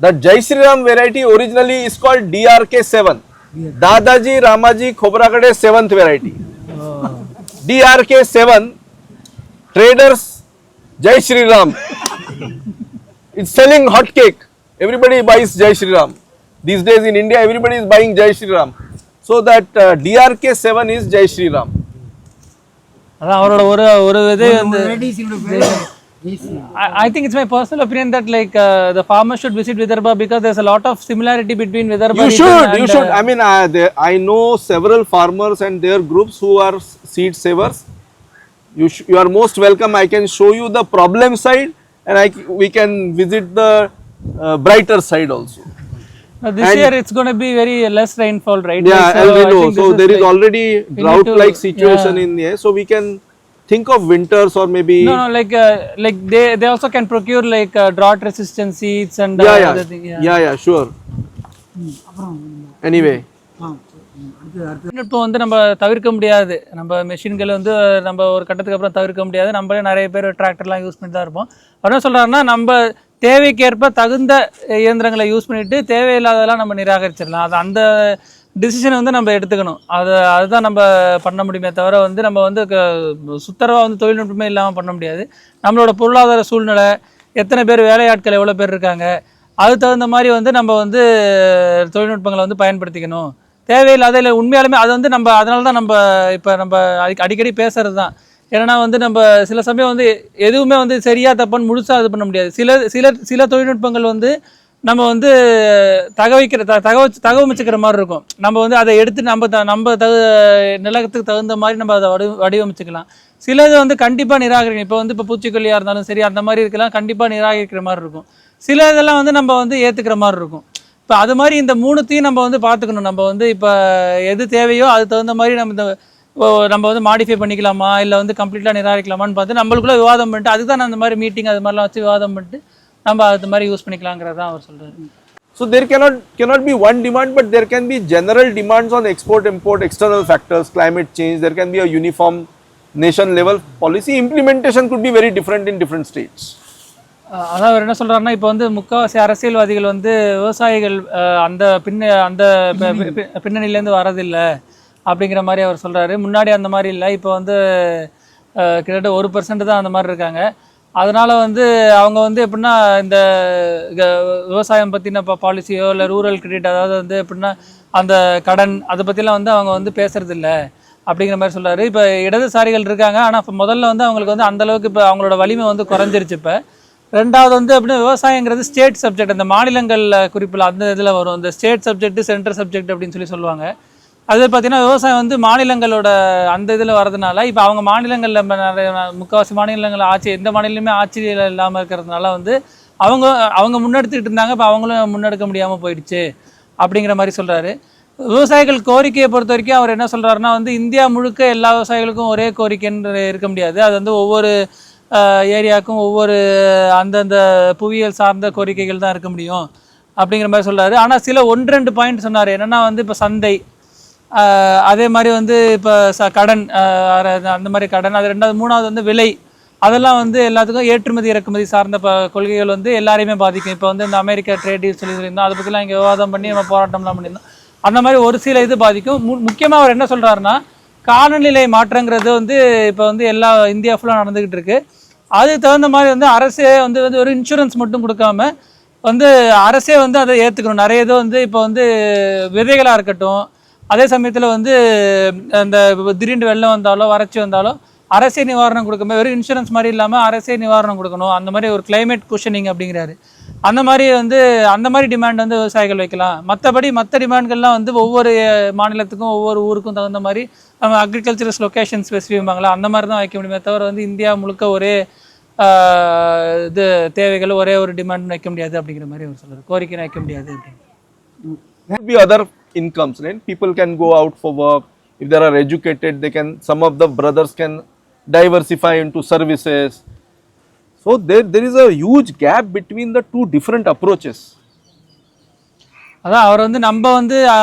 The Jai Shri Ram variety originally is called DRK7. Dadaji Ramaji Khobragade 7th variety. DRK7 traders Jai Shri Ram. It's selling hot cake. Everybody buys Jai Shri Ram. These days in India, everybody is buying Jai Shri Ram. So that DRK7 is Jai Shri Ram. அதான் அவரோட ஒரு இது வந்து I think it's my personal opinion that like the farmers should visit Vidarbha because there's a lot of similarity between Vidarbha. You should. I mean, I know several farmers and their groups who are seed savers. You are most welcome. I can show you the problem side, and we can visit the brighter side also. This year it's going to be very less rainfall, right? Yeah, so we know. So there is like, already drought-like situation in here. So we can think of winters or maybe. No, like they also can procure like drought-resistant seeds and other thing. Yeah, sure. Anyway. இப்போ வந்து நம்ம தவிர்க்க முடியாது, நம்ம மெஷின்கள் வந்து நம்ம ஒரு கட்டத்துக்கு அப்புறம் தவிர்க்க முடியாது. நம்மளே நிறைய பேர் டிராக்டர்லாம் யூஸ் பண்ணி தான் இருப்போம். என்ன சொல்கிறாருன்னா நம்ம தேவைக்கேற்ப தகுந்த இயந்திரங்களை யூஸ் பண்ணிட்டு தேவையில்லாததெல்லாம் நம்ம நிராகரிச்சிடலாம். அது அந்த டிசிஷனை வந்து நம்ம எடுத்துக்கணும். அதுதான் நம்ம பண்ண முடியுமே தவிர வந்து நம்ம வந்து சுத்தரவாக வந்து தொழில்நுட்பமே இல்லாமல் பண்ண முடியாது. நம்மளோட பொருளாதார சூழ்நிலை, எத்தனை பேர் வேலையாட்கள் எவ்வளோ பேர் இருக்காங்க, அது தகுந்த மாதிரி வந்து நம்ம வந்து தொழில்நுட்பங்களை வந்து பயன்படுத்திக்கணும். தேவையில்லாத இல்லை உண்மையாலுமே அது வந்து நம்ம அதனால தான் நம்ம அடிக்கடி பேசுறது தான். ஏன்னா வந்து நம்ம சில சமயம் வந்து எதுவுமே வந்து சரியா தப்பான்னு முழுசாக இது பண்ண முடியாது. சில தொழில்நுட்பங்கள் வந்து நம்ம வந்து தகவமைச்சுக்கிற மாதிரி இருக்கும். நம்ம வந்து அதை எடுத்து நம்ம நிலத்துக்கு தகுந்த மாதிரி நம்ம அதை வடிவமைச்சுக்கலாம். சிலது வந்து கண்டிப்பாக நிராகரிக்கணும். இப்போ பூச்சிக்கொல்லியாக இருந்தாலும் சரி அந்த மாதிரி இருக்கலாம், கண்டிப்பாக நிராகரிக்கிற மாதிரி இருக்கும். சில இதெல்லாம் வந்து நம்ம வந்து ஏற்றுக்கிற மாதிரி இருக்கும். இப்போ அது மாதிரி இந்த மூணுத்தையும் நம்ம வந்து பார்த்துக்கணும். நம்ம வந்து இப்போ எது தேவையோ அதுக்கு தகுந்த மாதிரி நம்ம வந்து மாடிஃபை பண்ணிக்கலாமா இல்லை வந்து கம்ப்ளீட்டாக நிராகரிக்கலாமான்னு பார்த்து நம்மளுக்குள்ள விவாதம் பண்ணிட்டு அதுக்கு தான் அந்த மாதிரி மீட்டிங் அது மாதிரிலாம் வச்சு விவாதம் பண்ணிட்டு நம்ம அது மாதிரி யூஸ் பண்ணிக்கலாங்கிறது தான் அவர் சொல்கிறாரு. So there cannot be one demand, but there can be general demands on export, import, external factors, climate change. There can be a uniform nation level policy. Implementation could be very different in different states. அதான் அவர் என்ன சொல்கிறாருன்னா, இப்போ வந்து முக்கால்வாசி அரசியல்வாதிகள் வந்து விவசாயிகள் அந்த பின்னணியிலேருந்து வரதில்லை அப்படிங்கிற மாதிரி அவர் சொல்கிறாரு. முன்னாடி அந்த மாதிரி இல்லை, இப்போ வந்து கிட்டத்தட்ட 1% தான் அந்த மாதிரி இருக்காங்க. அதனால் வந்து அவங்க வந்து எப்படின்னா இந்த விவசாயம் பற்றின பாலிசியோ இல்லை ரூரல் கிரெடிட், அதாவது வந்து எப்படின்னா அந்த கடன் அதை பற்றிலாம் வந்து அவங்க வந்து பேசுறதில்ல அப்படிங்கிற மாதிரி சொல்கிறாரு. இப்போ இடதுசாரிகள் இருக்காங்க, ஆனால் இப்போ முதல்ல வந்து அவங்களுக்கு வந்து அந்தளவுக்கு இப்போ அவங்களோட வலிமை வந்து குறைஞ்சிருச்சு. இப்போ ரெண்டாவது வந்து அப்படின்னா விவசாயங்கிறது ஸ்டேட் சப்ஜெக்ட், அந்த மாநிலங்களில் குறிப்பில் அந்த இதில் வரும். இந்த ஸ்டேட் சப்ஜெக்ட் சென்ட்ரல் சப்ஜெக்ட் அப்படின்னு சொல்லி சொல்லுவாங்க. அது பார்த்தீங்கன்னா விவசாயம் வந்து மாநிலங்களோட அந்த இதில் வரதுனால இப்போ அவங்க மாநிலங்களில் நிறைய முக்கால்வாசி மாநிலங்கள் ஆட்சி, எந்த மாநிலமே ஆட்சியில் இல்லாமல் இருக்கிறதுனால வந்து அவங்க முன்னெடுத்துக்கிட்டு இருந்தாங்க, இப்போ அவங்களும் முன்னெடுக்க முடியாமல் போயிடுச்சு அப்படிங்கிற மாதிரி சொல்கிறாரு. விவசாயிகள் கோரிக்கையை பொறுத்த வரைக்கும் அவர் என்ன சொல்கிறாருன்னா வந்து இந்தியா முழுக்க எல்லா விவசாயிகளுக்கும் ஒரே கோரிக்கைன்னு இருக்க முடியாது. அது வந்து ஒவ்வொரு ஏரியாவுக்கும் ஒவ்வொரு அந்தந்த புவியியல் சார்ந்த கோரிக்கைகள் தான் இருக்க முடியும் அப்படிங்கிற மாதிரி சொல்கிறாரு. ஆனால் சில 1-2 பாயிண்ட் சொன்னார். என்னென்னா வந்து இப்போ சந்தை, அதே மாதிரி வந்து இப்போ கடன், அந்த மாதிரி கடன், அது ரெண்டாவது மூணாவது வந்து விலை, அதெல்லாம் வந்து எல்லாத்துக்கும் ஏற்றுமதி இறக்குமதி சார்ந்த கொள்கைகள் வந்து எல்லாரையுமே பாதிக்கும். இப்போ வந்து இந்த அமெரிக்கா ட்ரேட் டீல் சொல்லியிருந்தோம், அதை பற்றிலாம் இங்கே விவாதம் பண்ணி நம்ம போராட்டம்லாம் பண்ணியிருந்தோம். அந்த மாதிரி ஒரு சில இது பாதிக்கும். முக்கியமாக அவர் என்ன சொல்கிறாருன்னா காலநிலை மாற்றங்கிறது வந்து இப்போ வந்து எல்லா இந்தியா ஃபுல்லாக நடந்துக்கிட்டு இருக்கு. அதுக்கு தகுந்த மாதிரி வந்து அரசே வந்து ஒரு இன்சூரன்ஸ் மட்டும் கொடுக்காம வந்து அரசே வந்து அதை ஏற்றுக்கணும். நிறைய இது வந்து இப்போ வந்து விதைகளாக இருக்கட்டும், அதே சமயத்தில் வந்து அந்த திடீர்னு வெள்ளம் வந்தாலோ வறட்சி வந்தாலோ அரசே நிவாரணம் கொடுக்கணும். வெறும் இன்சூரன்ஸ் மாதிரி இல்லாமல் அரசே நிவாரணம் கொடுக்கணும். அந்த மாதிரி ஒரு கிளைமேட் குஷனிங் அப்படிங்கிறாரு. அந்த மாதிரி டிமாண்ட் வந்து விவசாயிகள் வைக்கலாம். மற்றபடி மற்ற டிமாண்ட்கள்லாம் வந்து ஒவ்வொரு மாநிலத்துக்கும் ஒவ்வொரு ஊருக்கும் தகுந்த மாதிரி நம்ம அக்ரிகல்ச்சரஸ் லொக்கேஷன் ஸ்பெசிஃபிக்பாங்களா அந்த மாதிரி தான் வைக்க முடியுமே தவிர வந்து இந்தியா முழுக்க ஒரே இது தேவைகள் ஒரே ஒரு டிமாண்ட் வைக்க முடியாது அப்படிங்கிற மாதிரி அவர் சொல்கிறார். கோரிக்கை வைக்க முடியாது அப்படின்னு. There will be other incomes, right? People can go out for work. If they are educated, some of the brothers can diversify into services. So there is a huge gap between the two different approaches. அதான் அவர் வந்து நம்ம வந்து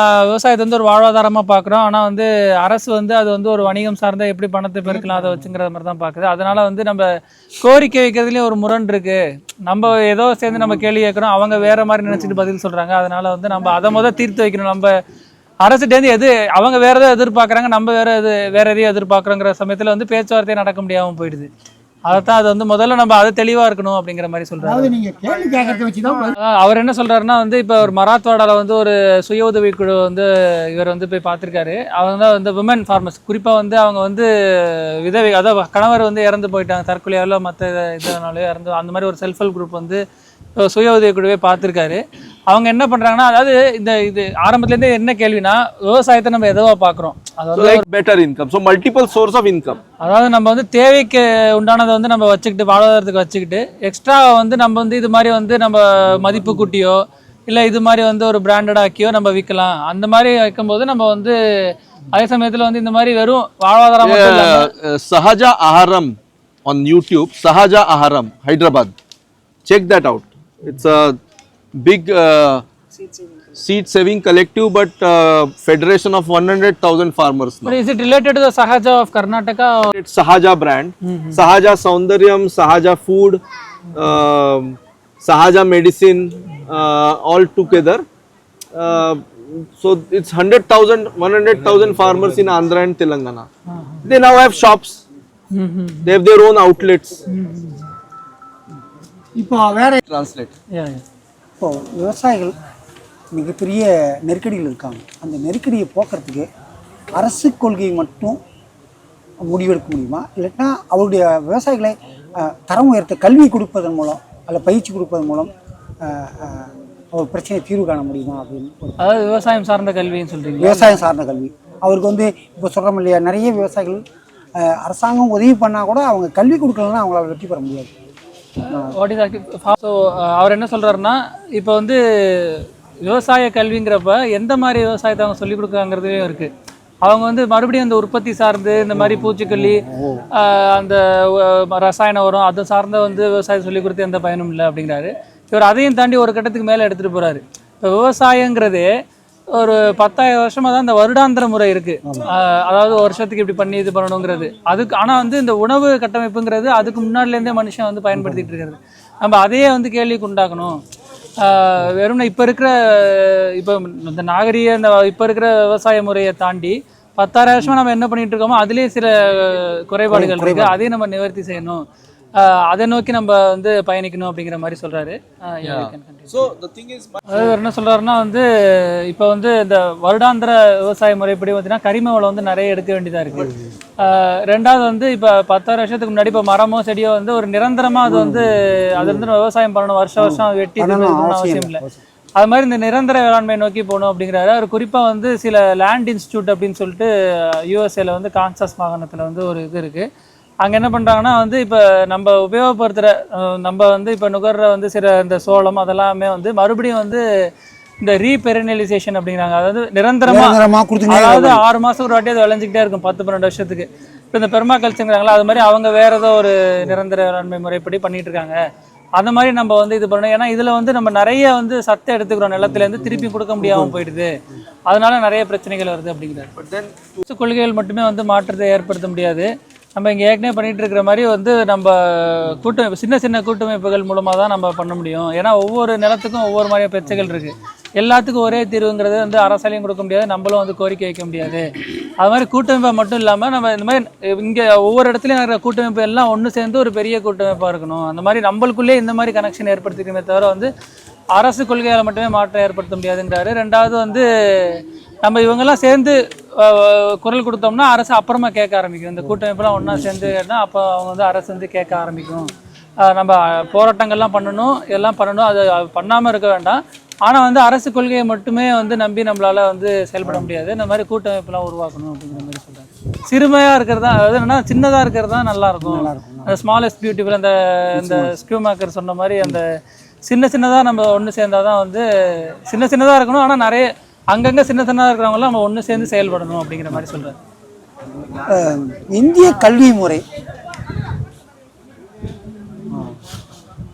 விவசாயத்தை வந்து ஒரு வாழ்வாதாரமாக பார்க்குறோம். ஆனால் வந்து அரசு வந்து அது வந்து ஒரு வணிகம் சார்ந்த எப்படி பணத்தை பெருக்கலாம் அதை வச்சுங்கிற மாதிரி தான் பார்க்குது. அதனால வந்து நம்ம கோரிக்கை வைக்கிறதுலேயும் ஒரு முரண் இருக்கு. நம்ம ஏதோ சேர்ந்து நம்ம கேள்வி கேட்குறோம், அவங்க வேற மாதிரி நினச்சிட்டு பதில் சொல்கிறாங்க. அதனால வந்து நம்ம அதை தீர்த்து வைக்கணும். நம்ம அரசுட்டேருந்து அவங்க வேற எதோ எதிர்பார்க்குறாங்க, நம்ம வேற எதையும் எதிர்பார்க்குறோங்கிற சமயத்தில் வந்து பேச்சுவார்த்தையே நடக்க முடியாமல் போயிடுது. அதைத்தான் அது வந்து முதல்ல நம்ம அதை தெளிவாக இருக்கணும் அப்படிங்கிற மாதிரி சொல்கிறாரு. அவர் என்ன சொல்கிறாருன்னா வந்து இப்போ ஒரு மராத்வாடாவில் வந்து ஒரு சுய உதவி குழு வந்து இவர் வந்து போய் பார்த்துருக்காரு. அவங்க தான் வந்து விமன் ஃபார்மர்ஸ், குறிப்பாக வந்து அவங்க வந்து விதவை, அதாவது கணவர் வந்து இறந்து போயிட்டாங்க தற்கொலையாலோ மற்ற இதனாலேயோ இறந்து, அந்த மாதிரி ஒரு செல்ஃப் ஹெல்ப் குரூப் வந்து சுய உதவி குழுவே பார்த்துருக்காரு. அவங்க என்ன பண்ணுறாங்கன்னா, அதாவது இது ஆரம்பத்துலேருந்தே என்ன கேள்வினா விவசாயத்தை நம்ம எதுவா பார்க்குறோம், அதாவது better income, so multiple source of income. அதாவது நம்ம வந்து தேவைக்கு உண்டானதை வந்து நம்ம வச்சுக்கிட்டு வாழ்வாதாரத்துக்கு வச்சுக்கிட்டு எக்ஸ்ட்ரா வந்து நம்ம வந்து இது மாதிரி வந்து நம்ம மதிப்பு கூட்டியோ இல்லை இது மாதிரி வந்து ஒரு பிராண்டடாக்கியோ நம்ம விற்கலாம். அந்த மாதிரி வைக்கும்போது நம்ம வந்து அதே சமயத்தில் வந்து இந்த மாதிரி வெறும் வாழ்வாதாரம் Sahaja Aharam on YouTube, Sahaja Aharam Hyderabad, check that out. It's a big seed saving collective, but federation of 100,000 farmers now. But is it related to the Sahaja of Karnataka? It's Sahaja brand. Sahaja Saundaryam, Sahaja food, Sahaja medicine, all together. So it's 100,000 farmers in Andhra and Telangana. They now have shops. They have their own outlets. இப்போ வேற Translate. இப்போ விவசாயிகள் மிகப்பெரிய நெருக்கடியில் இருக்காங்க. அந்த நெருக்கடியை போக்குறதுக்கு அரசு கொள்கையை மட்டும் முடிவெடுக்க முடியுமா, இல்லைன்னா அவருடைய விவசாயிகளை தரம் உயர்த்த கல்வி கொடுப்பதன் மூலம் அல்ல பயிற்சி கொடுப்பதன் மூலம் அவர் பிரச்சனையை தீர்வு காண முடியுமா அப்படின்னு? அதாவது விவசாயம் சார்ந்த கல்வின்னு சொல்றீங்க. விவசாயம் சார்ந்த கல்வி அவருக்கு வந்து இப்போ சொல்கிறோம் இல்லையா, நிறைய விவசாயிகள் அரசாங்கம் உதவி பண்ணால் கூட அவங்க கல்வி கொடுக்கலன்னா அவங்களால வெற்றி பெற முடியாது. வாட் இஸ் ஸோ அவர் என்ன சொல்கிறாருன்னா இப்போ வந்து விவசாய கல்விங்கிறப்ப எந்த மாதிரி விவசாயத்தை அவங்க சொல்லிக் கொடுக்குறாங்கிறதுலையும் இருக்குது. அவங்க வந்து மறுபடியும் அந்த உற்பத்தி சார்ந்து இந்த மாதிரி பூச்சிக்கொல்லி அந்த ரசாயன உரம் அதை சார்ந்த வந்து விவசாயம் சொல்லிக் கொடுத்து எந்த பயனும் இல்லை அப்படிங்கிறாரு. இவர் அதையும் தாண்டி ஒரு கட்டத்துக்கு மேலே எடுத்துகிட்டு போகிறாரு. இப்போ விவசாயங்கிறது ஒரு 10,000 வருஷமாக தான் இந்த வருடாந்திர முறை இருக்குது. அதாவது வருஷத்துக்கு இப்படி பண்ணி இது பண்ணணுங்கிறது அதுக்கு. ஆனால் வந்து இந்த உணவு கட்டமைப்புங்கிறது அதுக்கு முன்னாடிலேருந்தே மனுஷன் வந்து பயன்படுத்திகிட்டு இருக்கிறது. நம்ம அதையே வந்து கேள்விக்கு உண்டாக்கணும். வெறும் இப்போ இருக்கிற இந்த நாகரீக இந்த இப்போ இருக்கிற விவசாய முறையை தாண்டி 10,000 வருஷமாக நம்ம என்ன பண்ணிட்டு இருக்கோமோ அதுலேயே சில குறைபாடுகள் இருக்குது. அதையும் நம்ம நிவர்த்தி செய்யணும். அதை நோக்கி நம்ம வந்து பயணிக்கணும் அப்படிங்கிற மாதிரி சொல்கிறாரு. அதாவது என்ன சொல்கிறாருன்னா வந்து இப்போ வந்து இந்த வருடாந்திர விவசாய முறைப்படி பார்த்தீங்கன்னா கரிம வளம் வந்து நிறைய எடுக்க வேண்டியதாக இருக்குது. ரெண்டாவது வந்து இப்போ 10,000 வருஷத்துக்கு முன்னாடி இப்போ மரமோ செடியோ வந்து ஒரு நிரந்தரமாக அது வந்து விவசாயம் பண்ணணும், வருஷம் வெட்டி அவசியம் இல்லை. அது மாதிரி இந்த நிரந்தர வேளாண்மை நோக்கி போகணும் அப்படிங்கிறாரு. அவர் குறிப்பாக வந்து சில லேண்ட் இன்ஸ்டியூட் அப்படின்னு சொல்லிட்டு யூஎஸ்ஏல வந்து கான்சாஸ் மாகாணத்தில் வந்து ஒரு இது இருக்குது. அங்கே என்ன பண்ணுறாங்கன்னா வந்து இப்போ நம்ம உபயோகப்படுத்துகிற நம்ம வந்து இப்போ நுகர்ற வந்து சில இந்த சோளம் அதெல்லாமே வந்து மறுபடியும் வந்து இந்த ரீபெரனலைசேஷன் அப்படிங்கிறாங்க. அதாவது நிரந்தரமாக, அதாவது 6 மாதம் ஒரு வாட்டி அது விளைஞ்சிக்கிட்டே இருக்கும் 10-12 வருஷத்துக்கு. இப்போ இந்த பெர்மாகல்ச்சருங்கிறாங்களா அது மாதிரி அவங்க வேற ஏதோ ஒரு நிரந்தர வேளாண்மை முறைப்படி பண்ணிட்டு இருக்காங்க. அந்த மாதிரி நம்ம வந்து இது பண்ணணும். ஏன்னா இதில் வந்து நம்ம நிறைய வந்து சத்தை எடுத்துக்கிறோம் நிலத்துலேருந்து, திருப்பி கொடுக்க முடியாமல் போயிடுது. அதனால நிறைய பிரச்சனைகள் வருது அப்படிங்கிறார். கொள்கைகள் மட்டுமே வந்து மாற்றத்தை ஏற்படுத்த முடியாது. நம்ம இங்கே ஏற்கனவே பண்ணிகிட்டு இருக்கிற மாதிரி வந்து நம்ம கூட்டமைப்பு சின்ன சின்ன கூட்டமைப்புகள் மூலமாக தான் நம்ம பண்ண முடியும். ஏன்னா ஒவ்வொரு நிலத்துக்கும் ஒவ்வொரு மாதிரியான பிரச்சனைகள் இருக்குது. எல்லாத்துக்கும் ஒரே தீர்வுங்கிறது வந்து அரசாலையும் கொடுக்க முடியாது, நம்மளும் வந்து கோரிக்கை வைக்க முடியாது. அது மாதிரி கூட்டமைப்பை மட்டும் இல்லாமல் நம்ம இந்த மாதிரி இங்கே ஒவ்வொரு இடத்துலையும் இருக்கிற கூட்டமைப்பு எல்லாம் ஒன்று சேர்ந்து ஒரு பெரிய கூட்டமைப்பாக இருக்கணும். அந்த மாதிரி நம்மளுக்குள்ளே இந்த மாதிரி கனெக்ஷன் ஏற்படுத்திக்கிறமே தவிர வந்து அரசு கொள்கையால் மட்டுமே மாற்றம் ஏற்படுத்த முடியாதுங்கிறாரு. ரெண்டாவது வந்து நம்ம இவங்கெல்லாம் சேர்ந்து குரல் கொடுத்தோம்னா அரசு அப்புறமா கேட்க ஆரம்பிக்கும். இந்த கூட்டமைப்புலாம் ஒன்றா சேர்ந்து கேட்டால் அப்போ அவங்க வந்து அரசு வந்து கேட்க ஆரம்பிக்கும். நம்ம போராட்டங்கள்லாம் பண்ணணும், எல்லாம் பண்ணணும், அது பண்ணாமல் இருக்க வேண்டாம். ஆனால் வந்து அரசு கொள்கையை மட்டுமே வந்து நம்பி நம்மளால் வந்து செயல்பட முடியாது. இந்த மாதிரி கூட்டமைப்புலாம் உருவாக்கணும் அப்படிங்கிற மாதிரி சொல்கிறாங்க. சிறுமையாக இருக்கிறது தான், அதாவது என்னன்னா சின்னதாக இருக்கிறது தான் நல்லாயிருக்கும். அந்த ஸ்மாலஸ்ட் பியூட்டிஃபுல் அந்த ஸ்கியூமேக்கர் சொன்ன மாதிரி அந்த சின்னதாக நம்ம ஒன்று சேர்ந்தால் தான் வந்து சின்னதாக இருக்கணும். ஆனால் நிறைய அங்கங்கே சின்னதாக இருக்கிறவங்களாம் நம்ம ஒன்று சேர்ந்து செயல்படணும் அப்படிங்கிற மாதிரி சொல்கிறார். இந்திய கல்வி முறை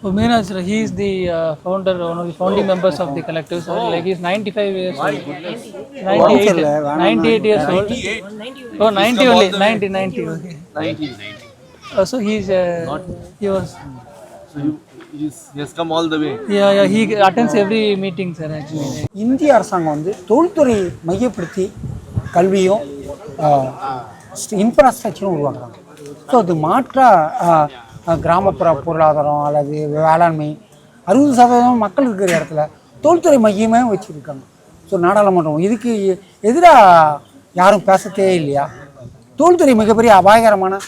Meenaj, he is the founder, one of the founding members of the collective. So like he is 95 years old. 98 years old. Oh, 90 only. 90. Okay. 90. So he is. He was. So he has come all the way. Yeah. He attends every meeting, sir. Actually. இந்திய அரசாங்கம் வந்து தொழில்துறை மையப்படுத்தி கல்வியும் இன்ஃப்ராஸ்ட்ரக்சரும் உருவாக்குறாங்க. So அது மாற்றாக கிராமப்புற பொருளாதாரம் அல்லது வேளாண்மை 60% மக்கள் இருக்கிற இடத்துல தொழில்துறை மையமே வச்சுருக்காங்க. ஸோ நாடாளுமன்றம் இதுக்கு எதிராக யாரும் பேசத்தே இல்லையா? தொழில்துறை மிகப்பெரிய அபாயகரமான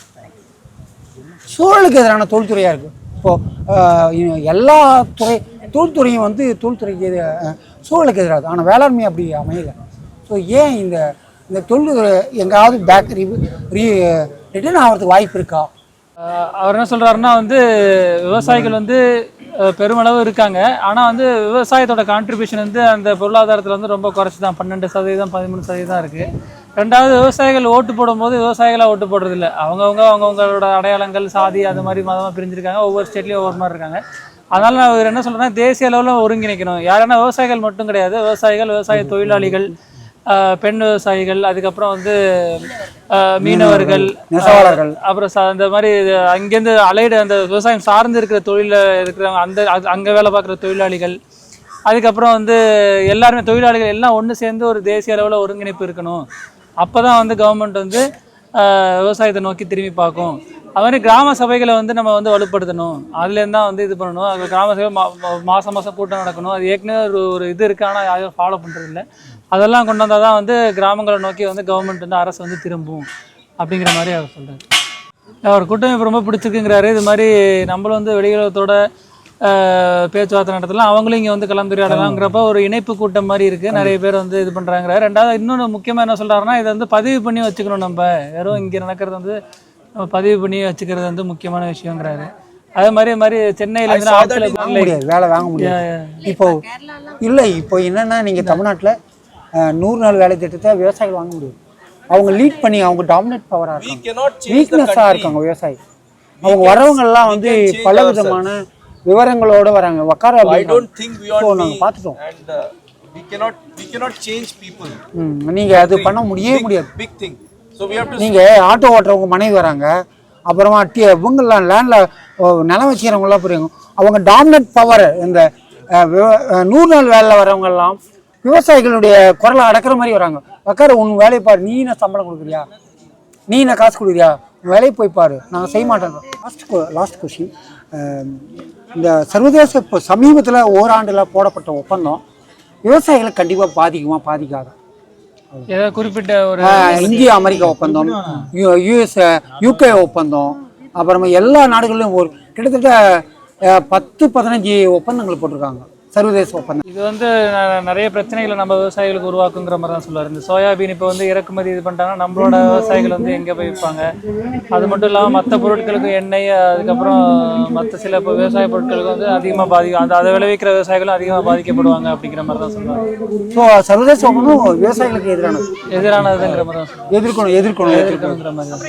சூழலுக்கு எதிரான தொழில்துறையாக இருக்குது. இப்போது எல்லா தொழில்துறையும் வந்து தொழில்துறைக்கு சூழலுக்கு எதிராது. ஆனால் வேளாண்மை அப்படி அமையலை. ஸோ ஏன் இந்த தொழில்துறை எங்காவது ரிட்டர்ன் ஆகிறதுக்கு வாய்ப்பு இருக்கா? அவர் என்ன சொல்கிறாருன்னா வந்து விவசாயிகள் வந்து பெருமளவு இருக்காங்க. ஆனால் வந்து விவசாயத்தோட கான்ட்ரிபியூஷன் வந்து அந்த பொருளாதாரத்தில் வந்து ரொம்ப குறைச்சி தான் 12% 13% இருக்குது. ரெண்டாவது விவசாயிகள் ஓட்டு போடும்போது விவசாயிகளாக ஓட்டு போடுறதில்ல. அவங்கவுங்களோட அடையாளங்கள் சாதி அது மாதிரி மதமாக பிரிஞ்சிருக்காங்க. ஒவ்வொரு ஸ்டேட்லேயும் ஒவ்வொரு மாதிரி இருக்காங்க. அதனால் அவர் என்ன சொல்கிறேன்னா தேசிய அளவில் ஒருங்கிணைக்கணும். யாருன்னா விவசாயிகள் மட்டும் கிடையாது, விவசாய தொழிலாளிகள், பெண் விவசாயிகள், அதுக்கப்புறம் வந்து மீனவர்கள், நெசவாளர்கள், அப்புறம் அந்த மாதிரி அங்கேருந்து அலைடு அந்த விவசாயம் சார்ந்து இருக்கிற தொழிலில் இருக்கிறவங்க, அங்கே வேலை பார்க்குற தொழிலாளிகள், அதுக்கப்புறம் வந்து எல்லாருமே தொழிலாளிகள் எல்லாம் ஒன்று சேர்ந்து ஒரு தேசிய அளவில் ஒருங்கிணைப்பு இருக்கணும். அப்போ தான் வந்து கவர்மெண்ட் வந்து விவசாயத்தை நோக்கி திரும்பி பார்க்கும். அது மாதிரி கிராம சபைகளை வந்து நம்ம வந்து வலுப்படுத்தணும். அதுலேருந்து தான் வந்து இது பண்ணணும். அது கிராம சபை மாதம் கூட்டம் நடக்கணும். அது ஏற்கனவே ஒரு இது இருக்குது, ஆனால் யாரும் ஃபாலோ பண்ணுறதில்ல. அதெல்லாம் கொண்டு வந்தால் தான் வந்து கிராமங்களை நோக்கி வந்து கவர்மெண்ட் வந்து அரசு வந்து திரும்பும் அப்படிங்கிற மாதிரி அவர் சொல்கிறார். அவர் கூட்டமைப்பு ரொம்ப பிடிச்சிருக்குங்கிறாரு. இது மாதிரி நம்மளும் வந்து வெளியுறகத்தோட பேச்சுவார்த்தை நடத்தலாம், அவங்களும் இங்கே வந்து கலந்துரையாடலாம்ங்கிறப்ப ஒரு இணைப்பு கூட்டம் மாதிரி இருக்குது. நிறைய பேர் வந்து இது பண்ணுறாங்க. ரெண்டாவது இன்னொன்று முக்கியமாக என்ன சொல்கிறாருன்னா இதை வந்து பதிவு பண்ணி வச்சுக்கணும். நம்ம வெறும் இங்கே நடக்கிறது வந்து நம்ம பதிவு பண்ணி வச்சுக்கிறது வந்து முக்கியமான விஷயங்கிறாரு. அதே மாதிரி சென்னையில இருந்து ஆட்களை வாங்க முடியாது, வேலை வாங்க முடியாது. இப்போ இல்லை, இப்போ என்னன்னா நீங்கள் தமிழ்நாட்டில் 100 நாள் வேலை திட்டத்தை விவசாயிகள் வாங்க முடியாது. அவங்க லீட் பண்ணி அவங்க டாமினேட் பவராக இருக்காங்க, வீக்னஸாக இருக்காங்க விவசாயி. அவங்க வரவங்கெல்லாம் வந்து பல விதமான விவரங்களோட வராங்க, உட்கார நாங்கள் பார்த்துட்டோம். நீங்கள் அது பண்ண முடியாது. நீங்கள் ஆட்டோ ஓட்டுறவங்க மனைவி வராங்க, அப்புறமா இவங்கெல்லாம் லேண்டில் நிலம் வச்சுக்கிறவங்களாம் புரியுங்க, அவங்க டாமினேட் பவர். இந்த 100 நாள் வேலையில் வரவங்கெல்லாம் விவசாயிகளுடைய குரலை அடக்கிற மாதிரி வராங்க. உட்கார உன் வேலையை பாரு, நீ என்ன சம்பளம் கொடுக்குறியா, நீ என்ன காசு கொடுக்குறியா, வேலையை போய் பாரு, நாங்கள் செய்ய மாட்டோம். லாஸ்ட் கொஸ்டின், இந்த சர்வதேச இப்போ சமீபத்தில் ஓராண்டில் போடப்பட்ட ஒப்பந்தம் விவசாயிகளை கண்டிப்பாக பாதிக்காத ஏதாவது குறிப்பிட்ட ஒரு இந்தியா அமெரிக்கா ஒப்பந்தம், யூஎஸ் யூகே ஒப்பந்தம், அப்புறமா எல்லா நாடுகளிலும் ஒரு கிட்டத்தட்ட 10-15 ஒப்பந்தங்கள் போட்டிருக்காங்க, சர்வதேச ஒப்பந்தம். இது வந்து நிறைய பிரச்சனைகளை நம்ம விவசாயிகளுக்கு உருவாக்குங்கிற மாதிரி தான் சொல்லுவார். இந்த சோயாபீன் இப்போ வந்து இறக்குமதி இது பண்ணிட்டாங்கன்னா நம்மளோட விவசாயிகள் வந்து எங்கே போய் விற்பாங்க? அது மட்டும் இல்லாமல் மற்ற பொருட்களுக்கும் எண்ணெய், அதுக்கப்புறம் மற்ற சில இப்போ விவசாய பொருட்களுக்கு வந்து அதிகமாக பாதிக்கும், அதை விளைவிக்கிற விவசாயிகளும் அதிகமாக பாதிக்கப்படுவாங்க அப்படிங்கிற மாதிரி தான் சொல்லுவாங்க. ஸோ சர்வதேச ஒப்பந்தம் விவசாயிகளுக்கு எதிரானதுங்கிற மாதிரி தான் எதிர்க்கணுங்கிற மாதிரி தான்.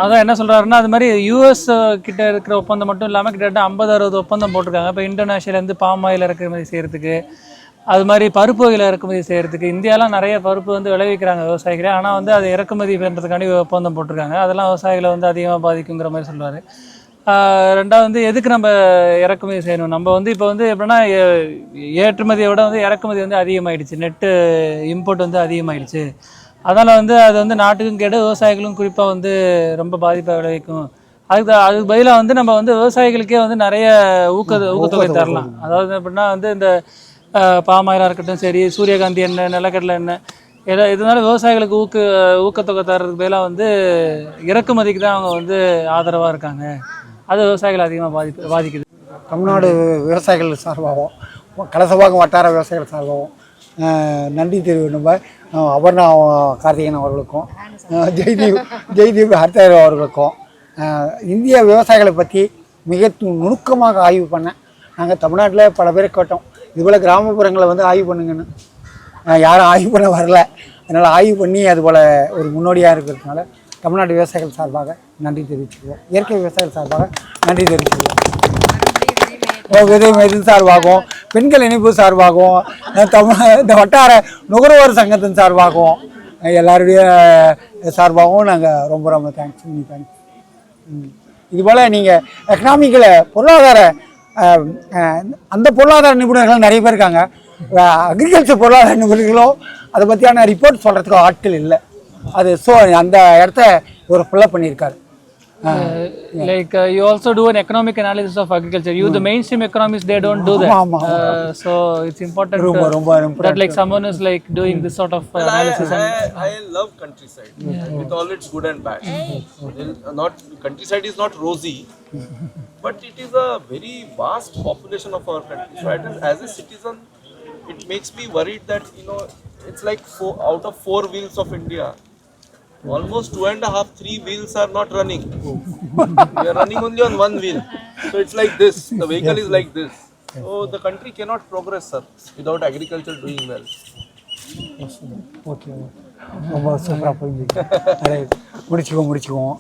அதான் என்ன சொல்றாருன்னா, அது மாதிரி யூஎஸ் கிட்ட இருக்கிற ஒப்பந்தம் மட்டும் இல்லாமல் கிட்டத்தட்ட 50-60 ஒப்பந்தம் போட்டிருக்காங்க. இப்போ இந்தோனேஷியாலேருந்து பாம் ஆயில் இறக்குமதி செய்யறதுக்கு, அது மாதிரி பருப்பு வகையில் இறக்குமதி செய்யறதுக்கு. இந்தியாலாம் நிறைய பருப்பு வந்து விளைவிக்கிறாங்க விவசாயிகளே, ஆனால் வந்து அதை இறக்குமதி பண்ணுறதுக்காண்டி ஒப்பந்தம் போட்டிருக்காங்க. அதெல்லாம் விவசாயிகளை வந்து அதிகமாக பாதிக்குங்கிற மாதிரி சொல்லுவார். ரெண்டாவது வந்து எதுக்கு நம்ம இறக்குமதி செய்யணும்? நம்ம வந்து இப்போ வந்து எப்படின்னா ஏற்றுமதியை விட வந்து இறக்குமதி வந்து அதிகமாகிடுச்சு, நெட்டு இம்போர்ட் வந்து அதிகமாகிடுச்சு. அதனால் வந்து அது வந்து நாட்டுக்கும் கேடு, விவசாயிகளும் குறிப்பாக வந்து ரொம்ப பாதிப்பை விளைவிக்கும். அதுக்கு பதிலாக வந்து நம்ம வந்து விவசாயிகளுக்கே வந்து நிறைய ஊக்கத்தொகை தரலாம். அதாவது எப்படின்னா வந்து இந்த பாமாயிலாக இருக்கட்டும் சரி, சூரியகாந்தி எண்ணெய், நிலக்கடலை எண்ணெய், இதனால விவசாயிகளுக்கு ஊக்கத்தொகை தர்றதுக்கு பதிலாக வந்து இறக்குமதிக்கு தான் அவங்க வந்து ஆதரவாக இருக்காங்க. அது விவசாயிகள் அதிகமாக பாதிக்குது. தமிழ்நாடு விவசாயிகள் சார்பாகவும் கலசபாக்கம் வட்டார விவசாயிகள் சார்பாகவும் நன்றி தெரிவிக்கும். அபர்ணா கார்த்திகேயன் அவர்களுக்கும், ஜெய்தீப் ஹர்த்தார் அவர்களுக்கும் இந்திய விவசாயிகளை பற்றி மிக நுணுக்கமாக ஆய்வு பண்ண நாங்கள் தமிழ்நாட்டில் பல பேரை கேட்டோம், இதுபோல் கிராமப்புறங்களை வந்து ஆய்வு பண்ணுங்கன்னு. யாரும் ஆய்வு பண்ண வரல, அதனால் ஆய்வு பண்ணி அதுபோல் ஒரு முன்னோடியாக இருக்கிறதுனால தமிழ்நாடு விவசாயிகள் சார்பாக நன்றி தெரிவிச்சுக்குவோம். இயற்கை விவசாயிகள் சார்பாக நன்றி தெரிவிச்சுக்குவோம். விதை மையத்தின் சார்பாகவும், பெண்கள் இணைப்பு சார்பாகவும், இந்த வட்டார நுகர்வோர் சங்கத்தின் சார்பாகவும், எல்லாருடைய சார்பாகவும் நாங்கள் ரொம்ப ரொம்ப தேங்க்ஸ். இதுபோல் நீங்கள் எக்கனாமிக்கில் பொருளாதார அந்த பொருளாதார நிபுணர்கள் நிறைய பேர் இருக்காங்க. அக்ரிகல்ச்சர் பொருளாதார நிபுணர்களோ அதை பற்றியான ரிப்போர்ட் சொல்கிறதுக்கு ஆட்கள் இல்லை. அது ஸோ அந்த இடத்த ஒரு ஃபில்லப் பண்ணியிருக்காரு. Like you also do an economic analysis of agriculture. The mainstream economists, they don't do that. So it's important that like someone is like doing this sort of analysis. I love countryside with all its good and bad. Countryside is not rosy, but it is a very vast population of our country. So as a citizen, it makes me worried that it's like out of 4 wheels of India, almost 2.5-3 wheels are not running. We are running only on one wheel. So it's like this. The vehicle is like this. So the country cannot progress, sir, without agriculture doing well. Okay. ரொம்ப சூப்பராக போய் முடிச்சுக்குவோம்.